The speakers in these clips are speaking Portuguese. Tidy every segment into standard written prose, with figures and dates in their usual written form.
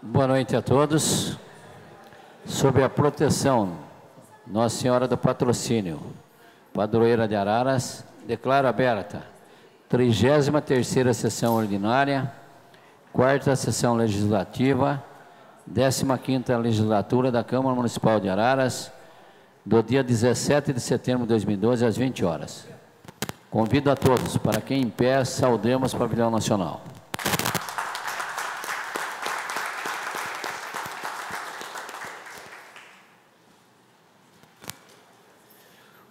Boa noite a todos. Sob a proteção Nossa Senhora do Patrocínio, padroeira de Araras, declaro aberta 33ª sessão ordinária, 4ª sessão legislativa, 15ª legislatura da Câmara Municipal de Araras, do dia 17 de setembro de 2012, às 20 horas. Convido a todos para que em pé saudemos o pavilhão nacional.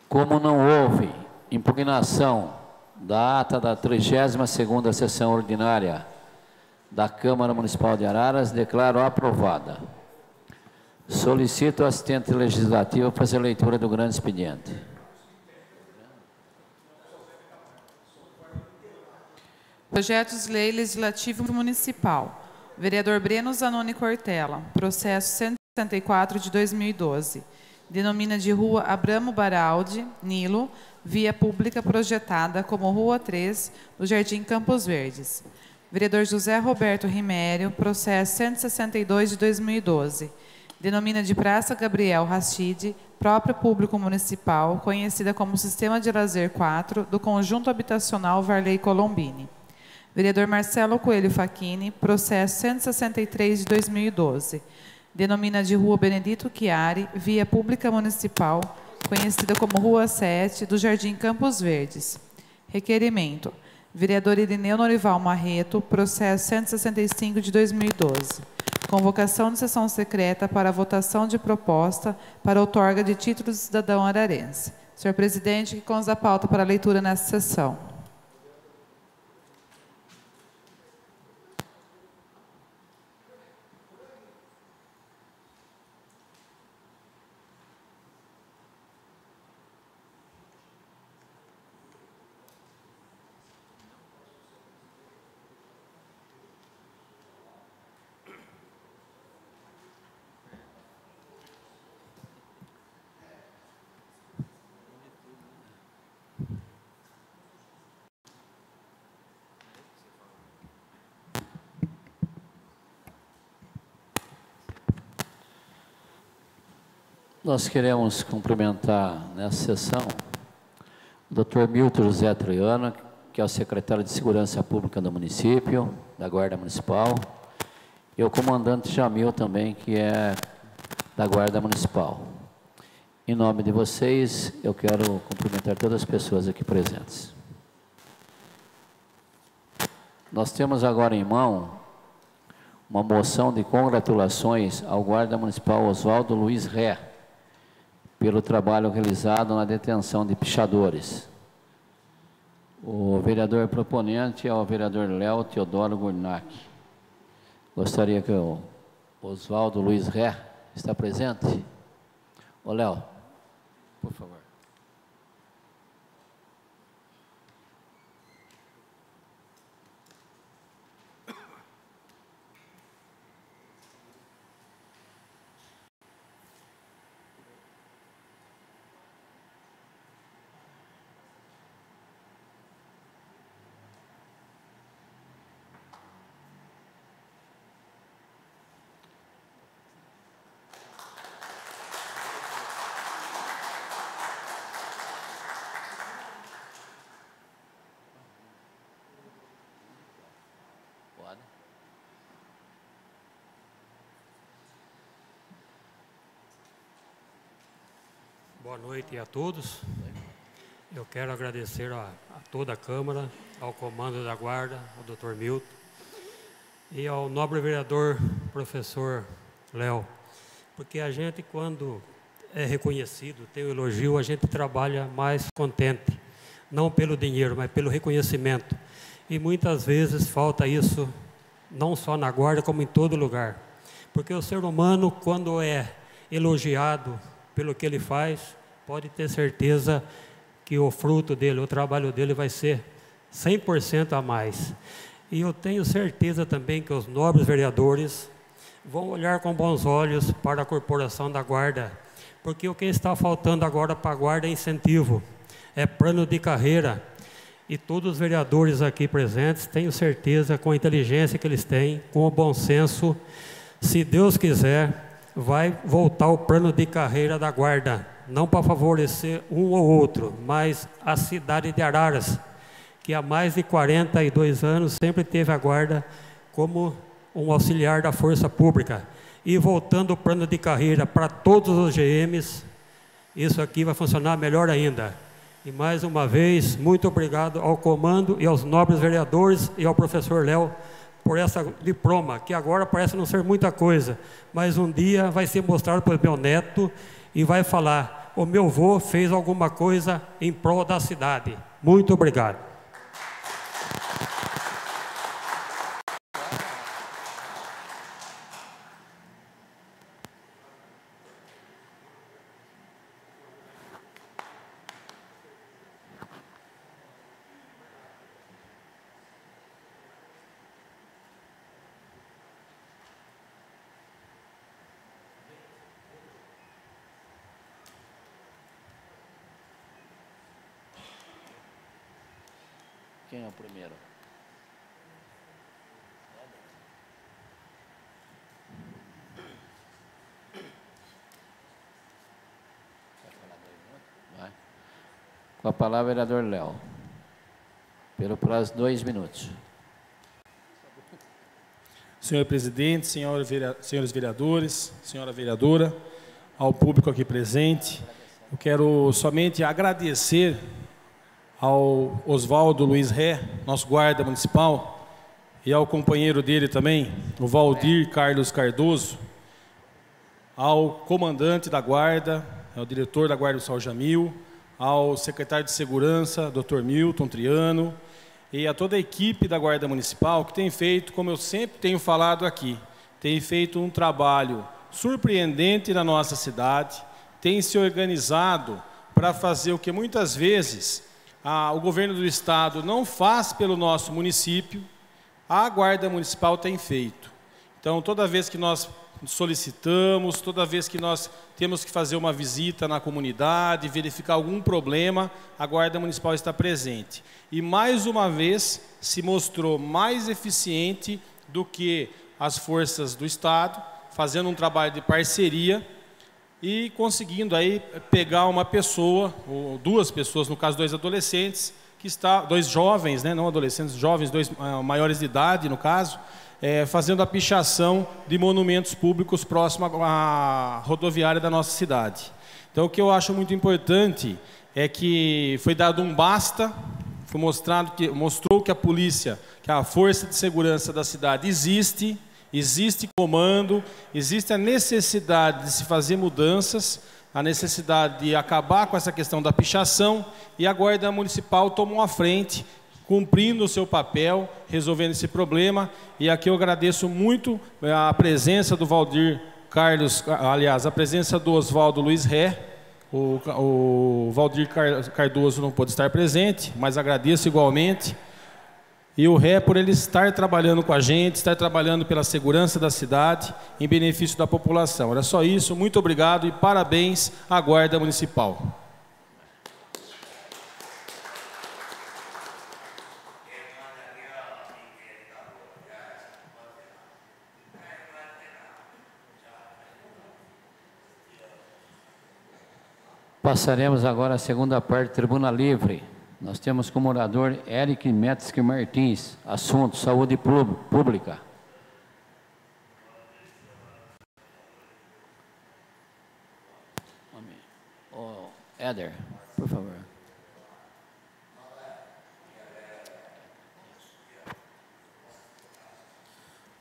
Como não houve impugnação da ata da 32ª sessão ordinária da Câmara Municipal de Araras, declaro aprovada. Solicito ao assistente legislativo fazer a leitura do grande expediente. Projetos de Lei Legislativo Municipal. Vereador Breno Zanoni Cortella. Processo 164 de 2012. Denomina de Rua Abramo Baraldi, Nilo, via pública projetada como Rua 3 do Jardim Campos Verdes. Vereador José Roberto Rimério, processo 162 de 2012. Denomina de Praça Gabriel Rachid, próprio público municipal, conhecida como Sistema de Lazer 4, do Conjunto Habitacional Varley Colombini. Vereador Marcelo Coelho Facchini, processo 163 de 2012. Denomina de Rua Benedito Chiari, via pública municipal, conhecida como Rua 7, do Jardim Campos Verdes. Requerimento. Vereador Irineu Norival Marreto, processo 165 de 2012. Convocação de sessão secreta para votação de proposta para outorga de título de cidadão ararense. Senhor presidente, que consta a pauta para leitura nessa sessão. Nós queremos cumprimentar nessa sessão o Dr. Milton José Troiano, que é o secretário de Segurança Pública do município, da Guarda Municipal, e o comandante Jamil também, que é da Guarda Municipal. Em nome de vocês, eu quero cumprimentar todas as pessoas aqui presentes. Nós temos agora em mão uma moção de congratulações ao Guarda Municipal Oswaldo Luiz Ré, pelo trabalho realizado na detenção de pichadores. O vereador proponente é o vereador Léo Teodoro Gurnac. Gostaria que o Oswaldo Luiz Ré está presente. Ô Léo, por favor. Boa noite a todos. Eu quero agradecer a toda a Câmara, ao comando da Guarda, ao Dr. Milton, e ao nobre vereador, professor Léo, porque a gente, quando é reconhecido, tem o elogio, a gente trabalha mais contente, não pelo dinheiro, mas pelo reconhecimento. E muitas vezes falta isso, não só na Guarda, como em todo lugar. Porque o ser humano, quando é elogiado pelo que ele faz, pode ter certeza que o fruto dele, o trabalho dele vai ser 100% a mais. E eu tenho certeza também que os nobres vereadores vão olhar com bons olhos para a corporação da Guarda, porque o que está faltando agora para a Guarda é incentivo, é plano de carreira. E todos os vereadores aqui presentes, tenho certeza, com a inteligência que eles têm, com o bom senso, se Deus quiser, vai voltar o plano de carreira da Guarda, não para favorecer um ou outro, mas a cidade de Araras, que há mais de 42 anos sempre teve a Guarda como um auxiliar da Força Pública. E voltando o plano de carreira para todos os GMs, isso aqui vai funcionar melhor ainda. E mais uma vez, muito obrigado ao comando e aos nobres vereadores e ao professor Léo por essa diploma, que agora parece não ser muita coisa, mas um dia vai ser mostrado para o meu neto e vai falar: o meu avô fez alguma coisa em prol da cidade. Muito obrigado. Quem é o primeiro? Vai. Com a palavra, vereador Léo. Pelo prazo de 2 minutos. Senhor presidente, senhores vereadores, senhora vereadora, ao público aqui presente, eu quero somente agradecer ao Oswaldo Luiz Ré, nosso guarda municipal, e ao companheiro dele também, o Valdir Carlos Cardoso, ao comandante da guarda, ao diretor da Guarda do Sal Jamil, ao secretário de Segurança, Dr. Milton Triano, e a toda a equipe da Guarda Municipal, que tem feito, como eu sempre tenho falado aqui, tem feito um trabalho surpreendente na nossa cidade, tem se organizado para fazer o que muitas vezes o governo do estado não faz pelo nosso município, a Guarda Municipal tem feito. Então, toda vez que nós solicitamos, toda vez que nós temos que fazer uma visita na comunidade, verificar algum problema, a Guarda Municipal está presente. E, mais uma vez, se mostrou mais eficiente do que as forças do estado, fazendo um trabalho de parceria e conseguindo aí pegar uma pessoa, ou 2 pessoas, no caso 2 adolescentes, 2 jovens, né, não adolescentes, jovens, 2 maiores de idade, no caso, fazendo a pichação de monumentos públicos próximos à rodoviária da nossa cidade. Então, o que eu acho muito importante é que foi dado um basta, foi mostrou que a polícia, que a força de segurança da cidade existe comando, existe a necessidade de se fazer mudanças, a necessidade de acabar com essa questão da pichação, e a Guarda Municipal tomou a frente, cumprindo o seu papel, resolvendo esse problema. E aqui eu agradeço muito a presença do Valdir Carlos, aliás, a presença do Oswaldo Luiz Ré. O Valdir Cardoso não pôde estar presente, mas agradeço igualmente. E o Ré por ele estar trabalhando com a gente, estar trabalhando pela segurança da cidade, em benefício da população. Era só isso, muito obrigado e parabéns à Guarda Municipal. Passaremos agora à segunda parte, Tribuna Livre. Nós temos como orador Eric Metzger Martins, assunto saúde pública. Éder, por favor.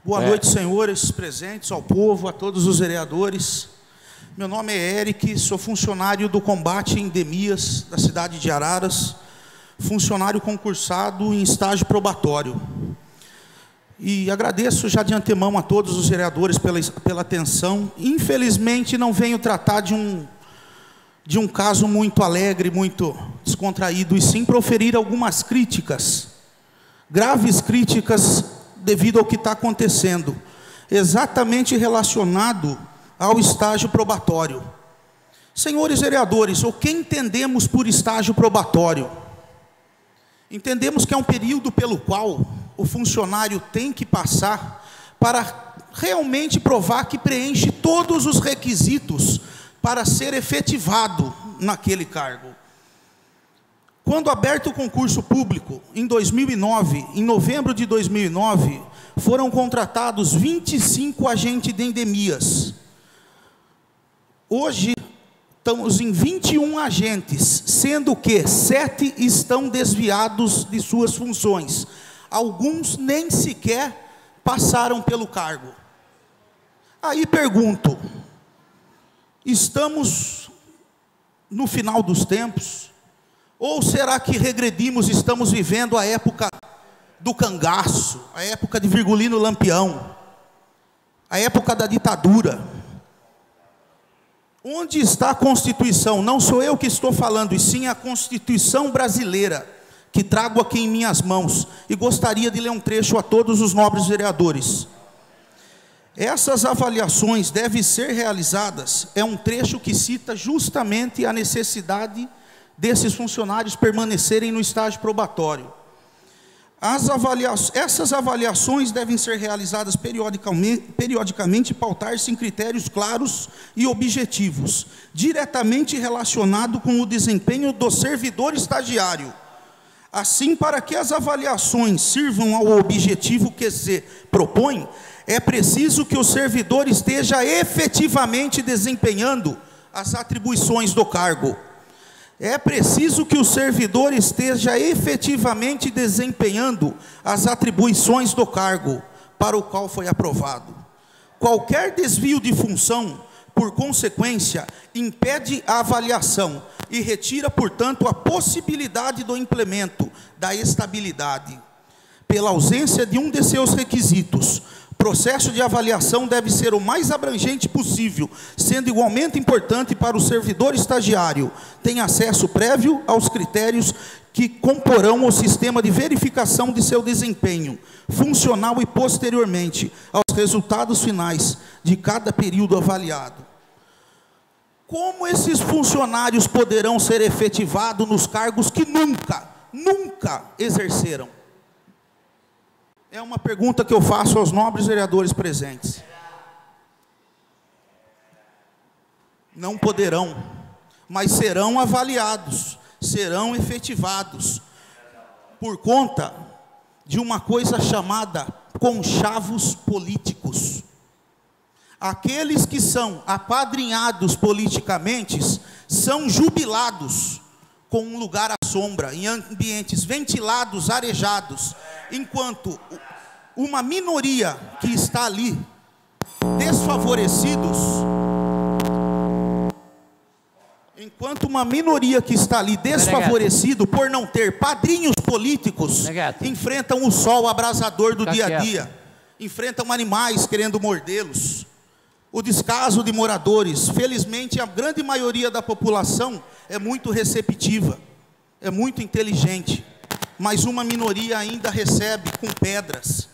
Boa noite, senhores presentes, ao povo, a todos os vereadores. Meu nome é Eric, sou funcionário do combate a endemias da cidade de Araras, funcionário concursado em estágio probatório. E agradeço já de antemão a todos os vereadores pela atenção. Infelizmente não venho tratar de um caso muito alegre, muito descontraído, e sim proferir algumas críticas, graves críticas devido ao que está acontecendo, exatamente relacionado ao estágio probatório. Senhores vereadores, o que entendemos por estágio probatório? Entendemos que é um período pelo qual o funcionário tem que passar para realmente provar que preenche todos os requisitos para ser efetivado naquele cargo. Quando aberto o concurso público, em 2009, em novembro de 2009, foram contratados 25 agentes de endemias. Hoje, estamos em 21 agentes, sendo que 7 estão desviados de suas funções. Alguns nem sequer passaram pelo cargo. Aí pergunto, estamos no final dos tempos? Ou será que regredimos, estamos vivendo a época do cangaço, a época de Virgulino Lampião, a época da ditadura? Onde está a Constituição? Não sou eu que estou falando, e sim a Constituição brasileira, que trago aqui em minhas mãos, e gostaria de ler um trecho a todos os nobres vereadores. Essas avaliações devem ser realizadas, é um trecho que cita justamente a necessidade desses funcionários permanecerem no estágio probatório. Essas avaliações devem ser realizadas periodicamente e pautar-se em critérios claros e objetivos, diretamente relacionado com o desempenho do servidor estagiário. Assim, para que as avaliações sirvam ao objetivo que se propõe, é preciso que o servidor esteja efetivamente desempenhando as atribuições do cargo. É preciso que o servidor esteja efetivamente desempenhando as atribuições do cargo para o qual foi aprovado. Qualquer desvio de função, por consequência, impede a avaliação e retira, portanto, a possibilidade do implemento da estabilidade. Pela ausência de um de seus requisitos, o processo de avaliação deve ser o mais abrangente possível, sendo igualmente importante para o servidor estagiário ter acesso prévio aos critérios que comporão o sistema de verificação de seu desempenho funcional e, posteriormente, aos resultados finais de cada período avaliado. Como esses funcionários poderão ser efetivados nos cargos que nunca exerceram? É uma pergunta que eu faço aos nobres vereadores presentes. Não poderão, mas serão avaliados, serão efetivados, por conta de uma coisa chamada conchavos políticos. Aqueles que são apadrinhados politicamente são jubilados com um lugar à sombra, em ambientes ventilados, arejados, enquanto uma minoria que está ali, desfavorecido por não ter padrinhos políticos, enfrentam o sol abrasador do dia a dia, enfrentam animais querendo mordê-los, o descaso de moradores. Felizmente, a grande maioria da população é muito receptiva, é muito inteligente, mas uma minoria ainda recebe com pedras.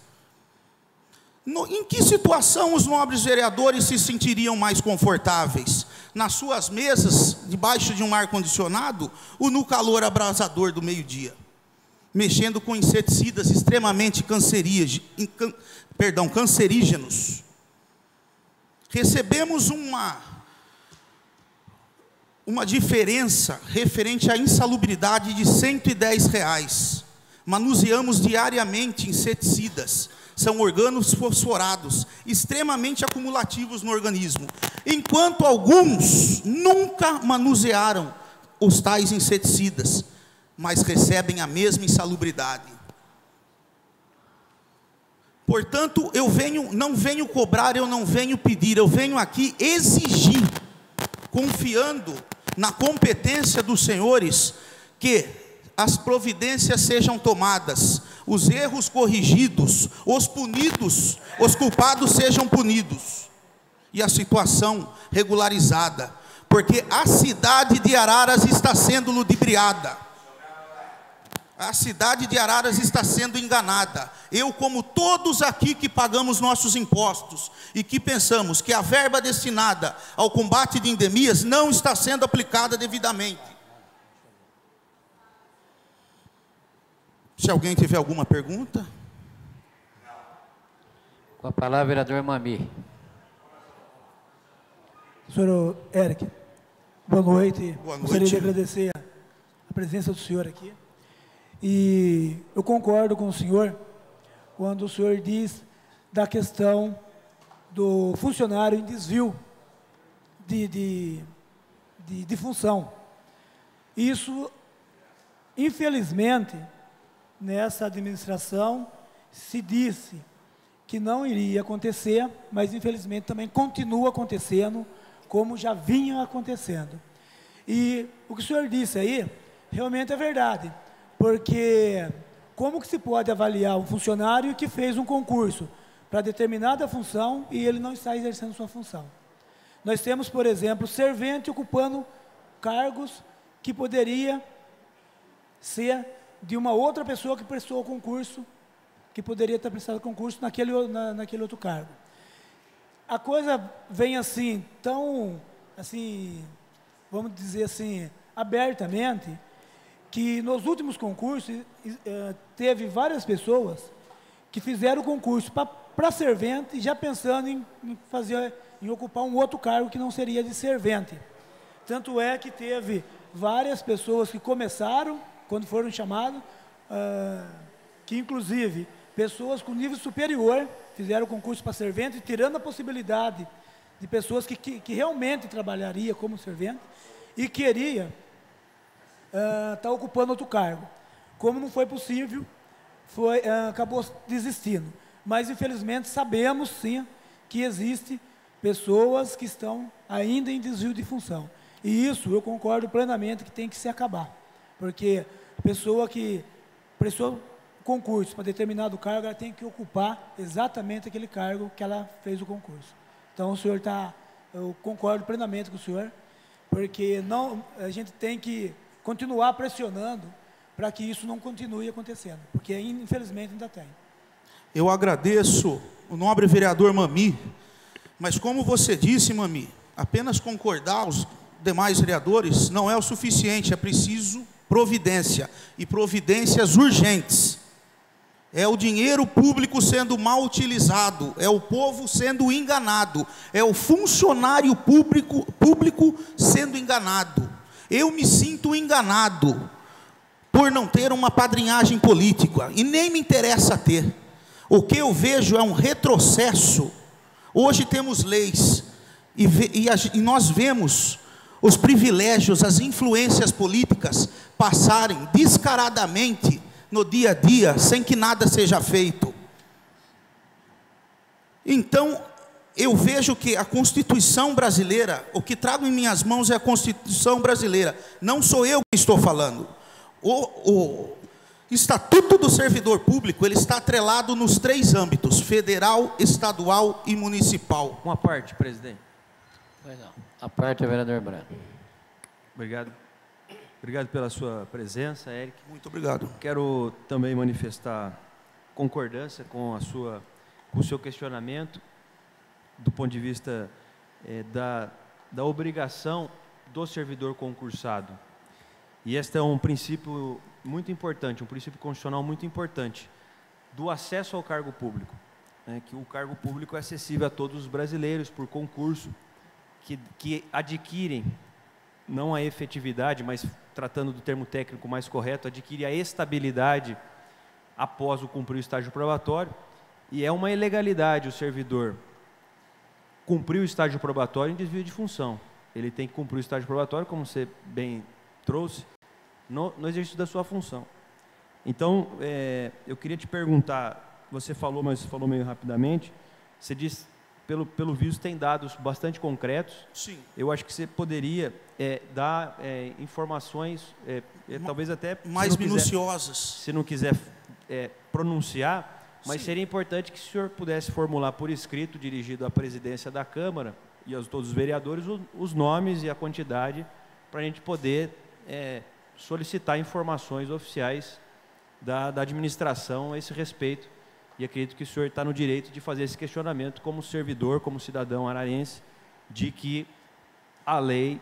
Em que situação os nobres vereadores se sentiriam mais confortáveis? Nas suas mesas, debaixo de um ar-condicionado, ou no calor abrasador do meio-dia? Mexendo com inseticidas extremamente cancerígenos. Recebemos uma diferença referente à insalubridade de R$110. Manuseamos diariamente inseticidas. São orgânulos fosforados, extremamente acumulativos no organismo. Enquanto alguns nunca manusearam os tais inseticidas, mas recebem a mesma insalubridade. Portanto, não venho cobrar, eu não venho pedir, eu venho aqui exigir, confiando na competência dos senhores, que as providências sejam tomadas, os erros corrigidos, os culpados sejam punidos, e a situação regularizada, porque a cidade de Araras está sendo ludibriada, a cidade de Araras está sendo enganada. Eu, como todos aqui que pagamos nossos impostos, e que pensamos que a verba destinada ao combate de endemias não está sendo aplicada devidamente. Se alguém tiver alguma pergunta. Com a palavra, vereador Mami. Senhor Eric, boa noite. Boa noite. Gostaria de agradecer a presença do senhor aqui. E eu concordo com o senhor quando o senhor diz da questão do funcionário em desvio de função. Isso, infelizmente, nessa administração se disse que não iria acontecer, mas infelizmente também continua acontecendo, como já vinha acontecendo. E o que o senhor disse aí, realmente é verdade, porque como que se pode avaliar um funcionário que fez um concurso para determinada função e ele não está exercendo sua função? Nós temos, por exemplo, servente ocupando cargos que poderia ser de uma outra pessoa que prestou o concurso, que poderia ter prestado concurso naquele outro cargo. A coisa vem assim, tão, assim, vamos dizer assim, abertamente, que nos últimos concursos teve várias pessoas que fizeram o concurso para servente, já pensando em ocupar um outro cargo que não seria de servente. Tanto é que teve várias pessoas que começaram, quando foram chamados, que inclusive pessoas com nível superior fizeram o concurso para servente, tirando a possibilidade de pessoas que realmente trabalharia como servente e queria estar ocupando outro cargo. Como não foi possível, acabou desistindo. Mas, infelizmente, sabemos, sim, que existem pessoas que estão ainda em desvio de função. E isso eu concordo plenamente que tem que se acabar. Porque a pessoa que prestou concurso para determinado cargo, ela tem que ocupar exatamente aquele cargo que ela fez o concurso. Então, o senhor eu concordo plenamente com o senhor, porque a gente tem que continuar pressionando para que isso não continue acontecendo, porque infelizmente ainda tem. Eu agradeço o nobre vereador Mami, mas como você disse, Mami, apenas concordar os demais vereadores não é o suficiente, é preciso providência, e providências urgentes. É o dinheiro público sendo mal utilizado, é o povo sendo enganado, é o funcionário público sendo enganado. Eu me sinto enganado por não ter uma padrinhagem política, e nem me interessa ter. O que eu vejo é um retrocesso. Hoje temos leis, e nós vemos os privilégios, as influências políticas passarem descaradamente no dia a dia, sem que nada seja feito. Então, eu vejo que a Constituição brasileira, o que trago em minhas mãos é a Constituição brasileira, não sou eu que estou falando. O Estatuto do Servidor Público, ele está atrelado nos 3 âmbitos, federal, estadual e municipal. Uma parte, presidente. Pois não. A parte é o vereador Brano. Obrigado. Obrigado pela sua presença, Eric. Muito obrigado. Quero também manifestar concordância com o seu questionamento, do ponto de vista da obrigação do servidor concursado. E este é um princípio muito importante, um princípio constitucional muito importante, do acesso ao cargo público, né, que o cargo público é acessível a todos os brasileiros por concurso, que adquirem, não a efetividade, mas tratando do termo técnico mais correto, adquire a estabilidade após o cumprir o estágio probatório, e é uma ilegalidade o servidor cumprir o estágio probatório em desvio de função. Ele tem que cumprir o estágio probatório, como você bem trouxe, no exercício da sua função. Então, eu queria te perguntar, você falou, mas falou meio rapidamente, você disse, pelo visto, tem dados bastante concretos. Sim. Eu acho que você poderia dar informações, talvez até mais minuciosas. Se não quiser pronunciar, mas sim, seria importante que o senhor pudesse formular por escrito, dirigido à presidência da Câmara e a todos os vereadores, os nomes e a quantidade, para a gente poder solicitar informações oficiais da administração a esse respeito. E acredito que o senhor está no direito de fazer esse questionamento como servidor, como cidadão ararense, de que a lei,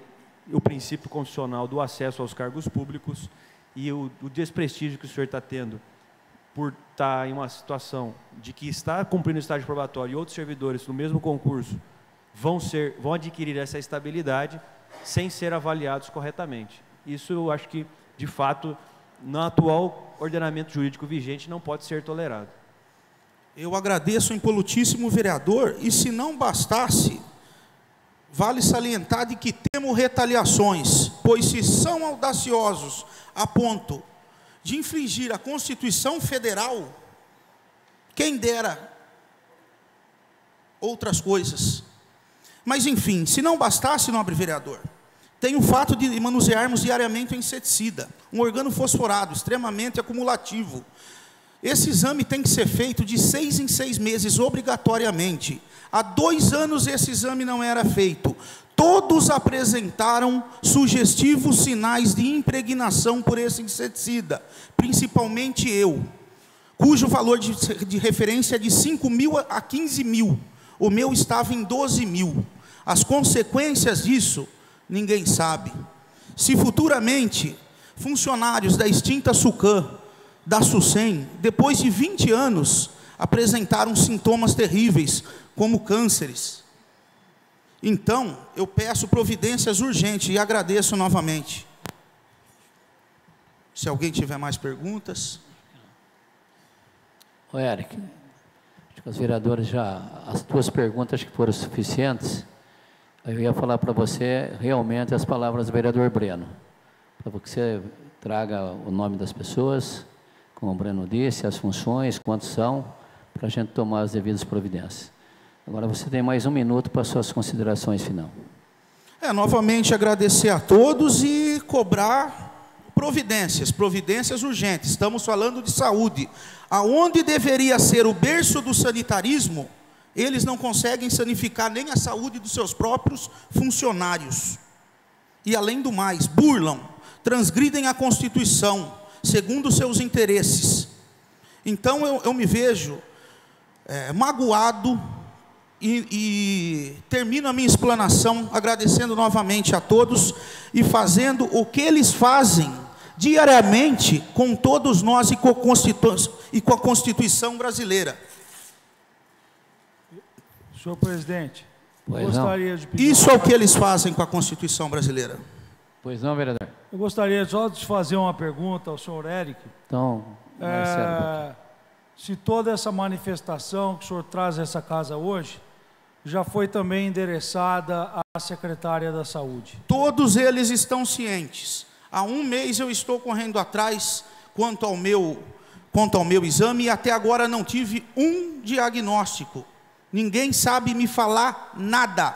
o princípio constitucional do acesso aos cargos públicos e o desprestígio que o senhor está tendo por estar em uma situação de que está cumprindo o estágio probatório e outros servidores no mesmo concurso vão adquirir essa estabilidade sem ser avaliados corretamente. Isso eu acho que, de fato, no atual ordenamento jurídico vigente, não pode ser tolerado. Eu agradeço o impolutíssimo vereador, e se não bastasse, vale salientar de que temos retaliações, pois se são audaciosos a ponto de infringir a Constituição Federal, quem dera outras coisas. Mas, enfim, se não bastasse, nobre vereador, tem o fato de manusearmos diariamente o inseticida, um organofosforado extremamente acumulativo. Esse exame tem que ser feito de 6 em 6 meses, obrigatoriamente. Há 2 anos esse exame não era feito. Todos apresentaram sugestivos sinais de impregnação por esse inseticida, principalmente eu, cujo valor de referência é de 5 mil a 15 mil. O meu estava em 12 mil. As consequências disso, ninguém sabe. Se futuramente funcionários da extinta Sucam, da SUSEM, depois de 20 anos, apresentaram sintomas terríveis, como cânceres, então, eu peço providências urgentes e agradeço novamente. Se alguém tiver mais perguntas. Ô, Eric, acho que os vereadores as tuas perguntas que foram suficientes. Eu ia falar para você realmente as palavras do vereador Breno, para que você traga o nome das pessoas, como o Breno disse, as funções, quantos são, para a gente tomar as devidas providências. Agora você tem mais 1 minuto para suas considerações final. Novamente agradecer a todos e cobrar providências urgentes. Estamos falando de saúde. Aonde deveria ser o berço do sanitarismo, eles não conseguem sanificar nem a saúde dos seus próprios funcionários. E além do mais, burlam, transgridem a Constituição, segundo seus interesses. Então eu me vejo magoado e termino a minha explanação agradecendo novamente a todos e fazendo o que eles fazem diariamente com todos nós e com a Constituição brasileira. Senhor presidente, Pois gostaria não. de pedir... Isso é o que eles fazem com a Constituição brasileira. Pois não, vereador? Eu gostaria só de fazer uma pergunta ao senhor Eric. Então, mais sério um pouquinho. Se toda essa manifestação que o senhor traz a essa casa hoje, já foi também endereçada à secretária da Saúde? Todos eles estão cientes. Há 1 mês eu estou correndo atrás quanto ao meu exame e até agora não tive um diagnóstico. Ninguém sabe me falar nada.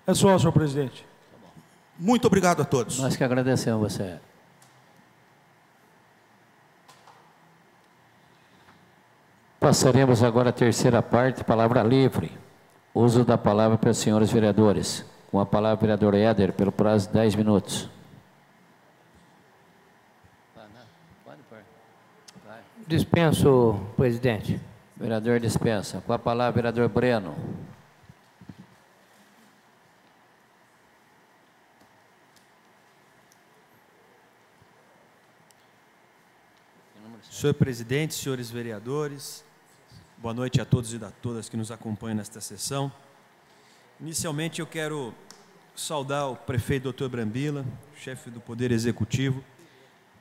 É só, senhor presidente. Muito obrigado a todos. Nós que agradecemos você. Passaremos agora a terceira parte, palavra livre. Uso da palavra para os senhores vereadores. Com a palavra, vereador Éder, pelo prazo de 10 minutos. Dispenso, presidente. Vereador dispensa. Com a palavra, vereador Breno. Senhor presidente, senhores vereadores, boa noite a todos e a todas que nos acompanham nesta sessão. Inicialmente eu quero saudar o prefeito Dr. Brambila, chefe do Poder Executivo,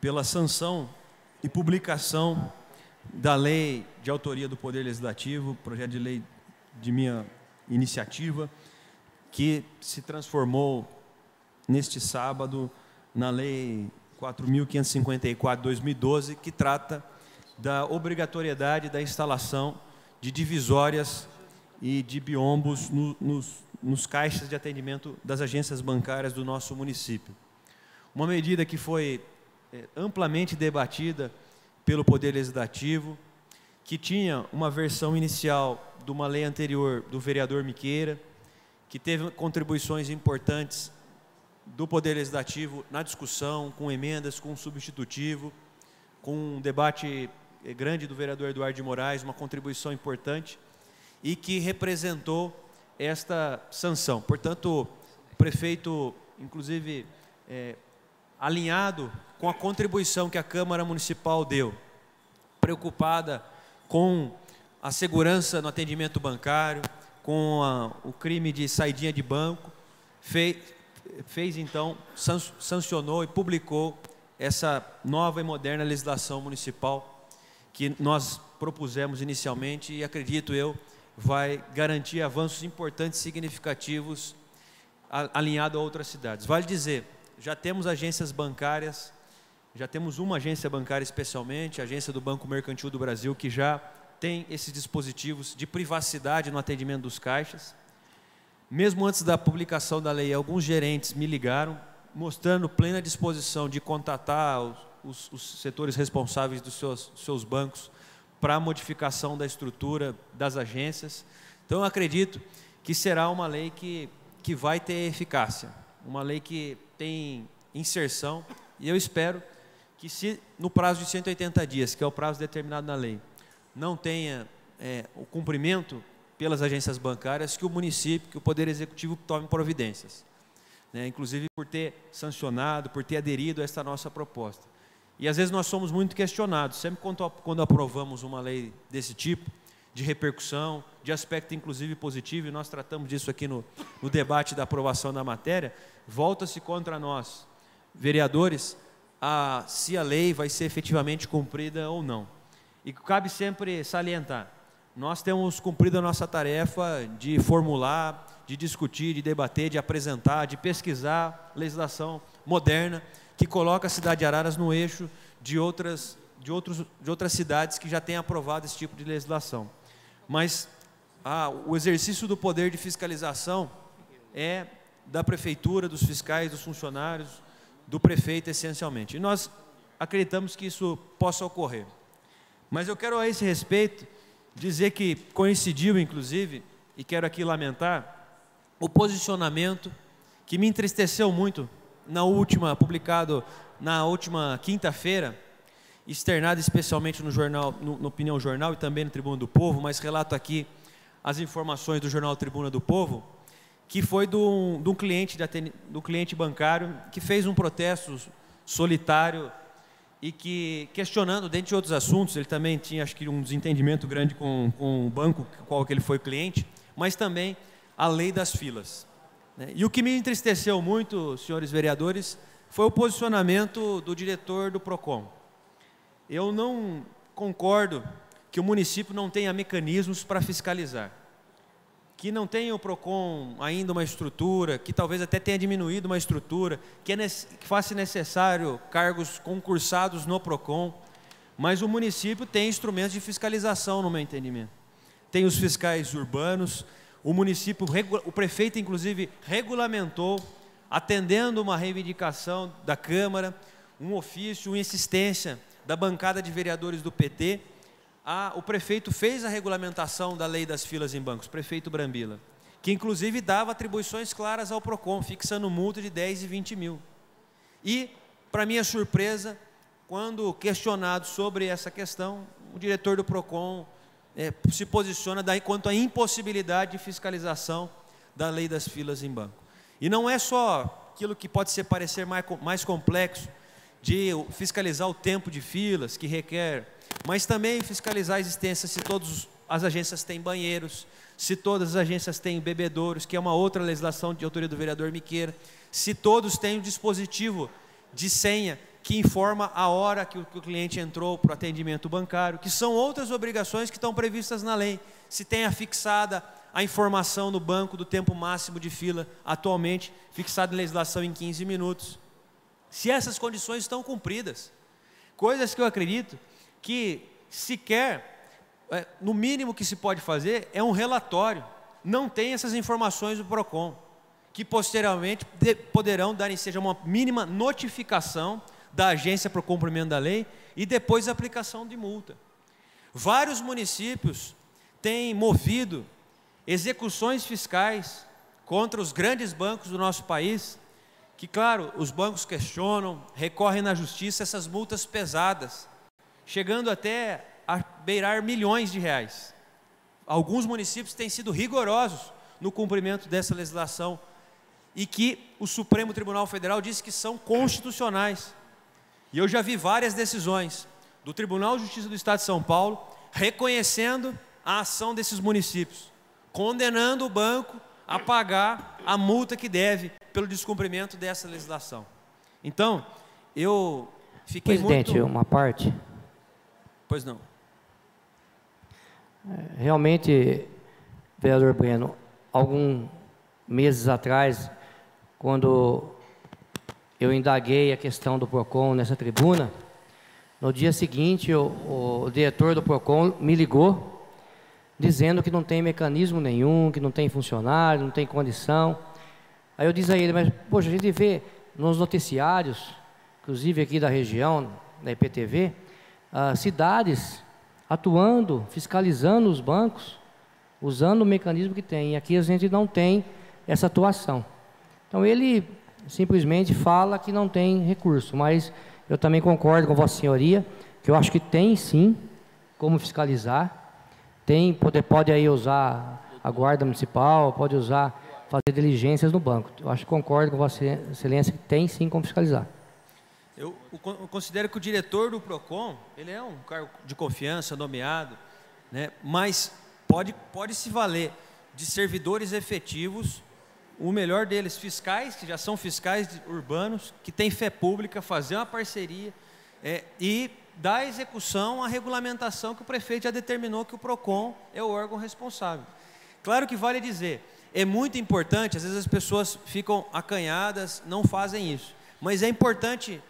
pela sanção e publicação da lei de autoria do Poder Legislativo, projeto de lei de minha iniciativa, que se transformou neste sábado na lei 4.554/2012, que trata da obrigatoriedade da instalação de divisórias e de biombos nos caixas de atendimento das agências bancárias do nosso município. Uma medida que foi amplamente debatida pelo Poder Legislativo, que tinha uma versão inicial de uma lei anterior do vereador Miqueira, que teve contribuições importantes do Poder Legislativo na discussão, com emendas, com substitutivo, com um debate grande do vereador Eduardo de Moraes, uma contribuição importante, e que representou esta sanção. Portanto, o prefeito, inclusive, alinhado com a contribuição que a Câmara Municipal deu, preocupada com a segurança no atendimento bancário, com o crime de saidinha de banco, fez então, sancionou e publicou essa nova e moderna legislação municipal que nós propusemos inicialmente e, acredito eu, vai garantir avanços importantes e significativos alinhado a outras cidades. Vale dizer, já temos agências bancárias, já temos uma agência bancária especialmente, a Agência do Banco Mercantil do Brasil, que já tem esses dispositivos de privacidade no atendimento dos caixas. Mesmo antes da publicação da lei, alguns gerentes me ligaram, mostrando plena disposição de contatar os setores responsáveis dos seus bancos para a modificação da estrutura das agências. Então, eu acredito que será uma lei que vai ter eficácia, uma lei que tem inserção, e eu espero que, se no prazo de 180 dias, que é o prazo determinado na lei, não tenha o cumprimento pelas agências bancárias, que o município, que o Poder Executivo tome providências, né? Inclusive por ter sancionado, por ter aderido a esta nossa proposta. E às vezes nós somos muito questionados, sempre quando aprovamos uma lei desse tipo, de repercussão, de aspecto inclusive positivo, e nós tratamos disso aqui no debate da aprovação da matéria, volta-se contra nós, vereadores, se a lei vai ser efetivamente cumprida ou não. E cabe sempre salientar, nós temos cumprido a nossa tarefa de formular, de discutir, de debater, de apresentar, de pesquisar legislação moderna que coloca a cidade de Araras no eixo de outras cidades que já têm aprovado esse tipo de legislação. Mas o exercício do poder de fiscalização é da prefeitura, dos fiscais, dos funcionários, do prefeito essencialmente. E nós acreditamos que isso possa ocorrer. Mas eu quero a esse respeito dizer que coincidiu, inclusive, e quero aqui lamentar, o posicionamento que me entristeceu muito publicado na última quinta-feira, externado especialmente no jornal, no Opinião Jornal e também no Tribuna do Povo, mas relato aqui as informações do jornal Tribuna do Povo, que foi do cliente bancário que fez um protesto solitário e que, questionando, dentre outros assuntos, ele também tinha, acho que, um desentendimento grande com o banco qual que ele foi cliente, mas também a lei das filas. E o que me entristeceu muito, senhores vereadores, foi o posicionamento do diretor do PROCON. Eu não concordo que o município não tenha mecanismos para fiscalizar, que não tenha o PROCON ainda uma estrutura, que talvez até tenha diminuído uma estrutura, que faça necessário cargos concursados no PROCON, mas o município tem instrumentos de fiscalização, no meu entendimento. Tem os fiscais urbanos, o prefeito, inclusive, regulamentou, atendendo uma reivindicação da Câmara, um ofício, uma insistência da bancada de vereadores do PT, o prefeito fez a regulamentação da lei das filas em bancos, prefeito Brambila, que inclusive dava atribuições claras ao PROCON, fixando multa de 10 e 20 mil. E, para minha surpresa, quando questionado sobre essa questão, o diretor do PROCON se posiciona quanto à impossibilidade de fiscalização da lei das filas em banco. E não é só aquilo que pode parecer mais complexo, de fiscalizar o tempo de filas que requer, mas também fiscalizar a existência se todas as agências têm banheiros, se todas as agências têm bebedouros, que é uma outra legislação de autoria do vereador Miqueira, se todos têm um dispositivo de senha que informa a hora que o cliente entrou para o atendimento bancário, que são outras obrigações que estão previstas na lei, se tem fixada a informação no banco do tempo máximo de fila, atualmente fixado em legislação em 15 minutos. Se essas condições estão cumpridas, coisas que eu acredito que sequer, no mínimo que se pode fazer, é um relatório, não tem essas informações do PROCON, que posteriormente poderão dar, seja uma mínima notificação da agência para o cumprimento da lei e depois a aplicação de multa. Vários municípios têm movido execuções fiscais contra os grandes bancos do nosso país, que, claro, os bancos questionam, recorrem na justiça essas multas pesadas, chegando até a beirar milhões de reais. Alguns municípios têm sido rigorosos no cumprimento dessa legislação e que o Supremo Tribunal Federal disse que são constitucionais. E eu já vi várias decisões do Tribunal de Justiça do Estado de São Paulo reconhecendo a ação desses municípios, condenando o banco a pagar a multa que deve pelo descumprimento dessa legislação. Então, eu fiquei Presidente, uma parte. Pois não. Realmente, vereador Breno, alguns meses atrás, quando eu indaguei a questão do PROCON nessa tribuna, no dia seguinte o diretor do PROCON me ligou, dizendo que não tem mecanismo nenhum, que não tem funcionário, não tem condição. Aí eu disse a ele, mas poxa, a gente vê nos noticiários, inclusive aqui da região, da IPTV, cidades atuando, fiscalizando os bancos, usando o mecanismo que tem. E aqui a gente não tem essa atuação. Então ele simplesmente fala que não tem recurso, mas eu também concordo com Vossa Senhoria, que eu acho que tem sim como fiscalizar, pode aí usar a guarda municipal, pode usar, fazer diligências no banco. Eu acho que concordo com Vossa Excelência que tem sim como fiscalizar. Eu considero que o diretor do PROCON, ele é um cargo de confiança, nomeado, né? Mas pode se valer de servidores efetivos, o melhor deles, fiscais, que já são fiscais urbanos, que têm fé pública, fazer uma parceria e dar execução à regulamentação que o prefeito já determinou que o PROCON é o órgão responsável. Claro que vale dizer, é muito importante, às vezes as pessoas ficam acanhadas, não fazem isso, mas é importante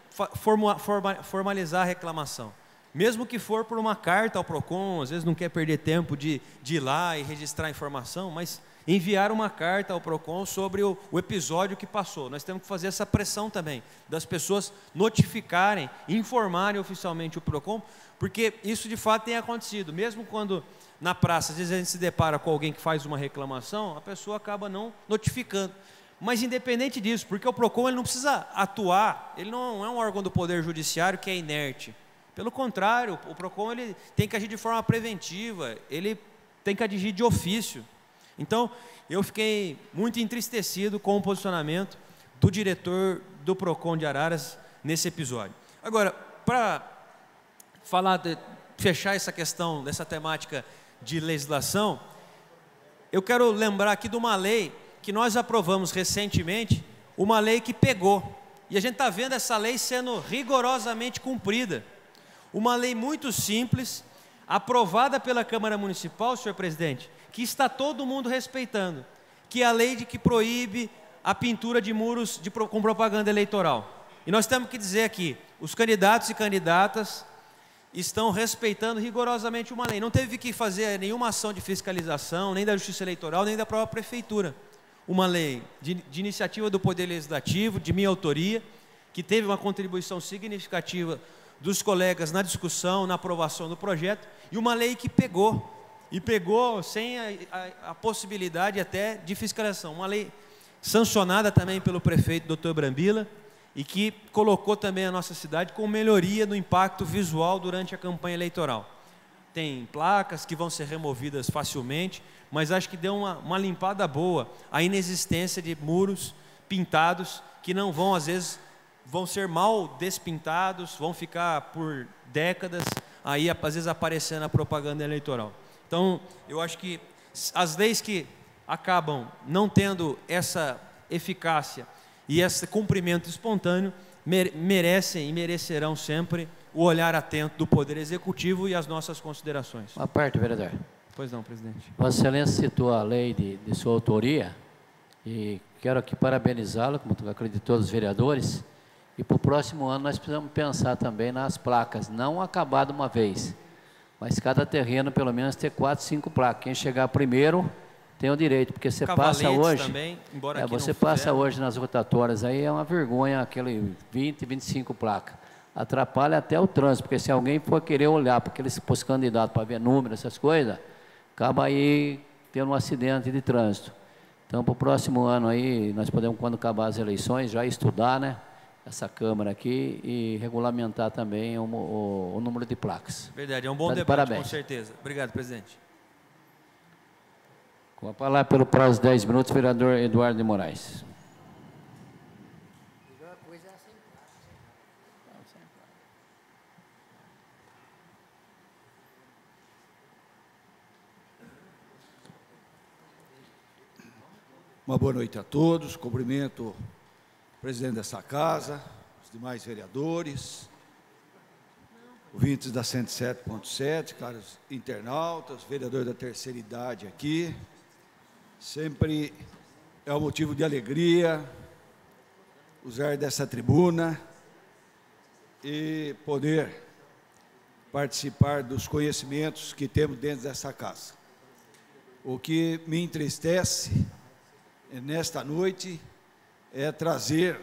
formalizar a reclamação. Mesmo que for por uma carta ao PROCON, às vezes não quer perder tempo de ir lá e registrar a informação, mas enviar uma carta ao PROCON sobre o episódio que passou. Nós temos que fazer essa pressão também, das pessoas notificarem, informarem oficialmente o PROCON, porque isso de fato tem acontecido. Mesmo quando na praça, às vezes a gente se depara com alguém que faz uma reclamação, a pessoa acaba não notificando. Mas independente disso, porque o PROCON ele não precisa atuar, ele não é um órgão do Poder Judiciário que é inerte. Pelo contrário, o PROCON ele tem que agir de forma preventiva, ele tem que agir de ofício. Então, eu fiquei muito entristecido com o posicionamento do diretor do PROCON de Araras nesse episódio. Agora, para fechar essa questão, dessa temática de legislação, eu quero lembrar aqui de uma lei que nós aprovamos recentemente, uma lei que pegou. E a gente está vendo essa lei sendo rigorosamente cumprida. Uma lei muito simples, aprovada pela Câmara Municipal, senhor presidente, que está todo mundo respeitando, que é a lei que proíbe a pintura de muros com propaganda eleitoral. E nós temos que dizer aqui, os candidatos e candidatas estão respeitando rigorosamente uma lei. Não teve que fazer nenhuma ação de fiscalização, nem da Justiça Eleitoral, nem da própria Prefeitura. Uma lei de iniciativa do Poder Legislativo, de minha autoria, que teve uma contribuição significativa dos colegas na discussão, na aprovação do projeto, e uma lei que pegou, e pegou sem a possibilidade até de fiscalização. Uma lei sancionada também pelo prefeito Dr. Brambila, e que colocou também a nossa cidade com melhoria no impacto visual durante a campanha eleitoral. Tem placas que vão ser removidas facilmente, mas acho que deu uma limpada boa a inexistência de muros pintados que não vão, às vezes, vão ser mal despintados, vão ficar por décadas, aí às vezes aparecendo a propaganda eleitoral. Então, eu acho que as leis que acabam não tendo essa eficácia e esse cumprimento espontâneo merecem e merecerão sempre o olhar atento do Poder Executivo e as nossas considerações. Uma parte, vereador. Pois não, presidente. Vossa Excelência citou a lei de sua autoria e quero aqui parabenizá-lo, como acreditou os vereadores, e para o próximo ano nós precisamos pensar também nas placas, não acabar de uma vez, mas cada terreno pelo menos ter 4, 5 placas. Quem chegar primeiro tem o direito, porque você passa hoje, também, embora você passa hoje nas rotatórias, aí é uma vergonha aquele 20, 25 placas. Atrapalha até o trânsito, porque se alguém for querer olhar para aqueles candidatos para ver número, essas coisas, acaba aí tendo um acidente de trânsito. Então, para o próximo ano aí, nós podemos, quando acabar as eleições, já estudar, né, essa Câmara aqui e regulamentar também o número de placas. Verdade, é um bom debate, parabéns. Com certeza. Obrigado, presidente. Com a palavra pelo prazo de 10 minutos, vereador Eduardo de Moraes. Uma boa noite a todos. Cumprimento o presidente dessa casa, os demais vereadores, ouvintes da 107.7, caros internautas, vereador da terceira idade aqui. Sempre é um motivo de alegria usar dessa tribuna e poder participar dos conhecimentos que temos dentro dessa casa. O que me entristece nesta noite é trazer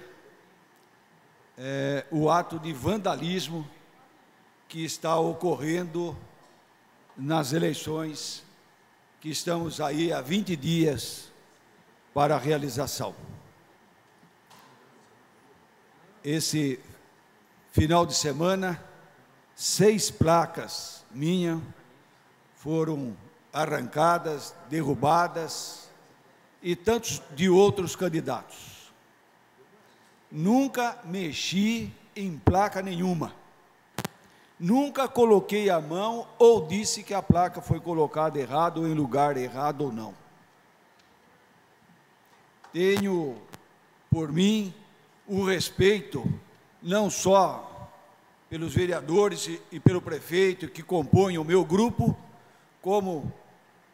o ato de vandalismo que está ocorrendo nas eleições que estamos aí há 20 dias para a realização. Esse final de semana, 6 placas minhas foram arrancadas, derrubadas, e tantos de outros candidatos. Nunca mexi em placa nenhuma. Nunca coloquei a mão ou disse que a placa foi colocada errado ou em lugar errado ou não. Tenho por mim o respeito, não só pelos vereadores e pelo prefeito que compõem o meu grupo, como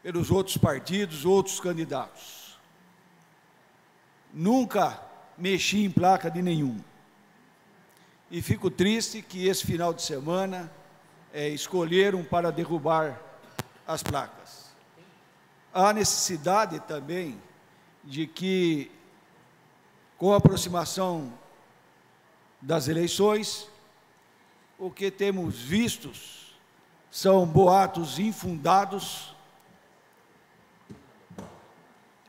pelos outros partidos, outros candidatos. Nunca mexi em placa de nenhum. E fico triste que esse final de semana escolheram para derrubar as placas. Há necessidade também de que, com a aproximação das eleições, o que temos vistos são boatos infundados,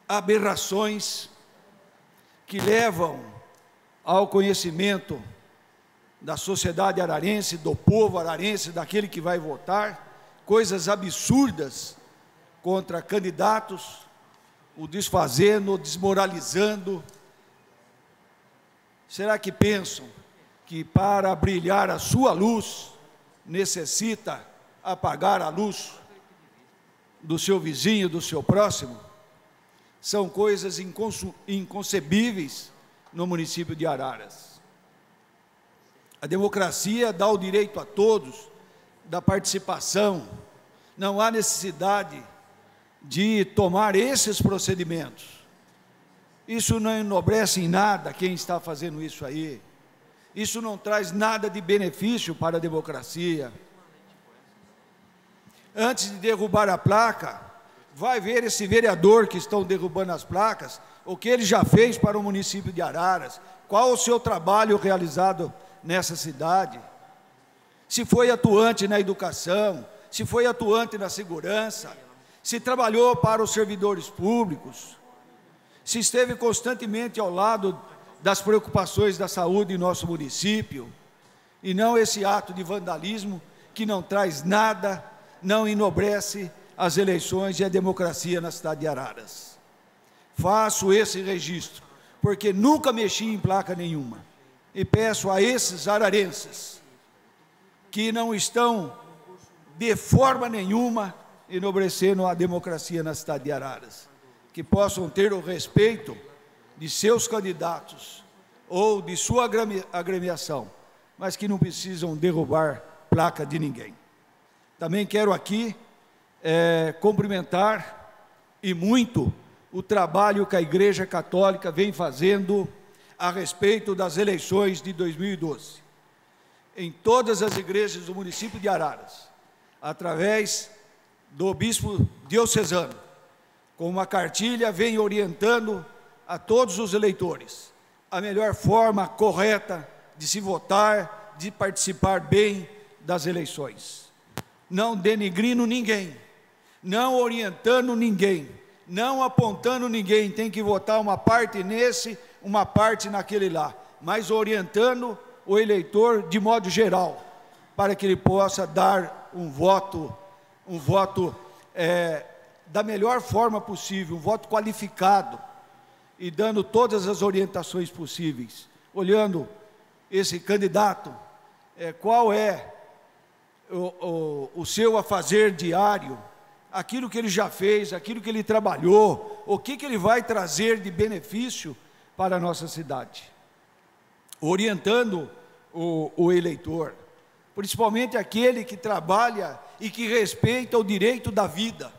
aberrações que levam ao conhecimento da sociedade ararense, do povo ararense, daquele que vai votar, coisas absurdas contra candidatos, o desfazendo, o desmoralizando. Será que pensam que para brilhar a sua luz, necessita apagar a luz do seu vizinho, do seu próximo? São coisas inconcebíveis no município de Araras. A democracia dá o direito a todos da participação. Não há necessidade de tomar esses procedimentos. Isso não enobrece em nada quem está fazendo isso aí. Isso não traz nada de benefício para a democracia. Antes de derrubar a placa, vai ver esse vereador que estão derrubando as placas, o que ele já fez para o município de Araras, qual o seu trabalho realizado nessa cidade, se foi atuante na educação, se foi atuante na segurança, se trabalhou para os servidores públicos, se esteve constantemente ao lado das preocupações da saúde em nosso município, e não esse ato de vandalismo que não traz nada, não enobrece as eleições e a democracia na cidade de Araras. Faço esse registro, porque nunca mexi em placa nenhuma, e peço a esses ararenses, que não estão de forma nenhuma enobrecendo a democracia na cidade de Araras, que possam ter o respeito de seus candidatos ou de sua agremiação, mas que não precisam derrubar placa de ninguém. Também quero aqui cumprimentar e muito o trabalho que a Igreja Católica vem fazendo a respeito das eleições de 2012. Em todas as igrejas do município de Araras, através do bispo diocesano, com uma cartilha, vem orientando a todos os eleitores a melhor forma correta de se votar, de participar bem das eleições. Não denigrindo ninguém, não orientando ninguém, não apontando ninguém, tem que votar uma parte nesse, uma parte naquele lá, mas orientando o eleitor de modo geral, para que ele possa dar um voto da melhor forma possível, um voto qualificado, e dando todas as orientações possíveis, olhando esse candidato, qual é o seu afazer diário, aquilo que ele já fez, aquilo que ele trabalhou, o que ele vai trazer de benefício para a nossa cidade, orientando o eleitor, principalmente aquele que trabalha e que respeita o direito da vida,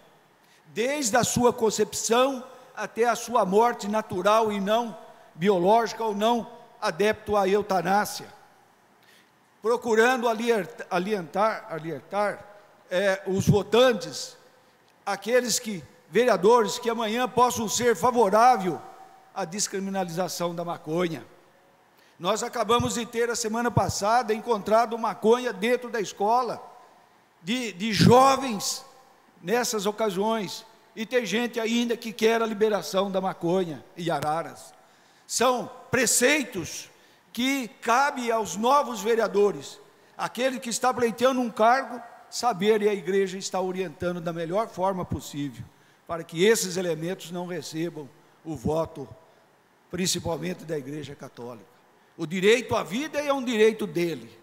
desde a sua concepção até a sua morte natural e não biológica, ou não adepto à eutanásia, procurando alientar os votantes, aqueles vereadores que amanhã possam ser favoráveis à descriminalização da maconha. Nós acabamos de ter, a semana passada, encontrado maconha dentro da escola, de jovens, nessas ocasiões, e tem gente ainda que quer a liberação da maconha em Araras. São preceitos que cabe aos novos vereadores, aquele que está pleiteando um cargo, saber, e a igreja está orientando da melhor forma possível, para que esses elementos não recebam o voto, principalmente da igreja católica. O direito à vida é um direito dele,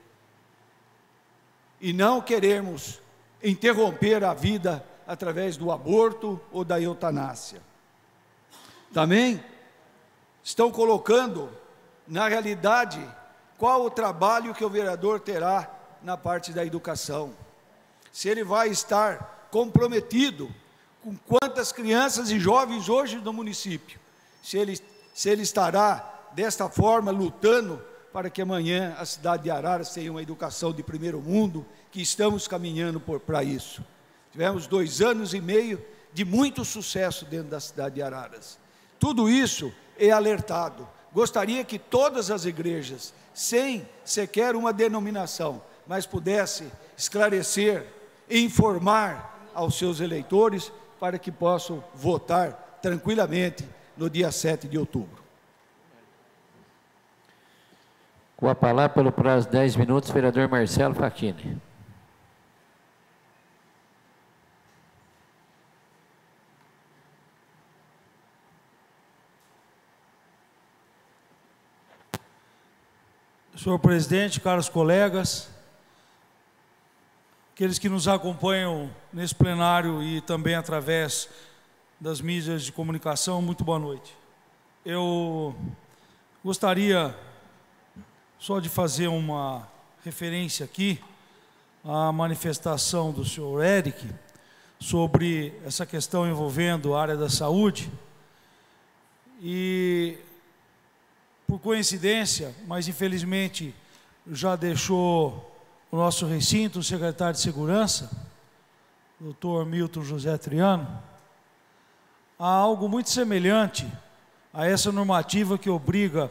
e não queremos interromper a vida através do aborto ou da eutanásia. Também estão colocando, na realidade, qual o trabalho que o vereador terá na parte da educação. Se ele vai estar comprometido com quantas crianças e jovens hoje no município, se ele estará desta forma lutando para que amanhã a cidade de Araras tenha uma educação de primeiro mundo, que estamos caminhando para isso. Tivemos 2 anos e meio de muito sucesso dentro da cidade de Araras. Tudo isso é alertado. Gostaria que todas as igrejas, sem sequer uma denominação, mas pudesse esclarecer e informar aos seus eleitores para que possam votar tranquilamente no dia 7 de outubro. Com a palavra, pelo prazo de 10 minutos, vereador Marcelo Facchini. Senhor presidente, caros colegas, aqueles que nos acompanham nesse plenário e também através das mídias de comunicação, muito boa noite. Eu gostaria só de fazer uma referência aqui à manifestação do senhor Eric sobre essa questão envolvendo a área da saúde. E, por coincidência, mas infelizmente já deixou o nosso recinto o secretário de Segurança, doutor Milton José Triano, há algo muito semelhante a essa normativa que obriga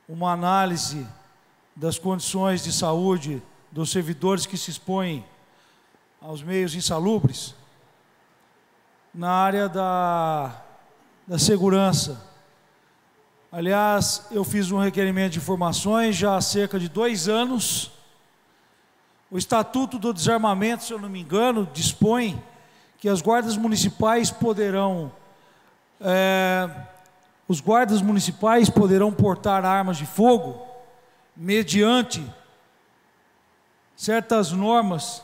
uma análise das condições de saúde dos servidores que se expõem aos meios insalubres na área da segurança. Aliás, eu fiz um requerimento de informações já há cerca de 2 anos. O Estatuto do Desarmamento, se eu não me engano, dispõe que as guardas municipais poderão portar armas de fogo mediante certas normas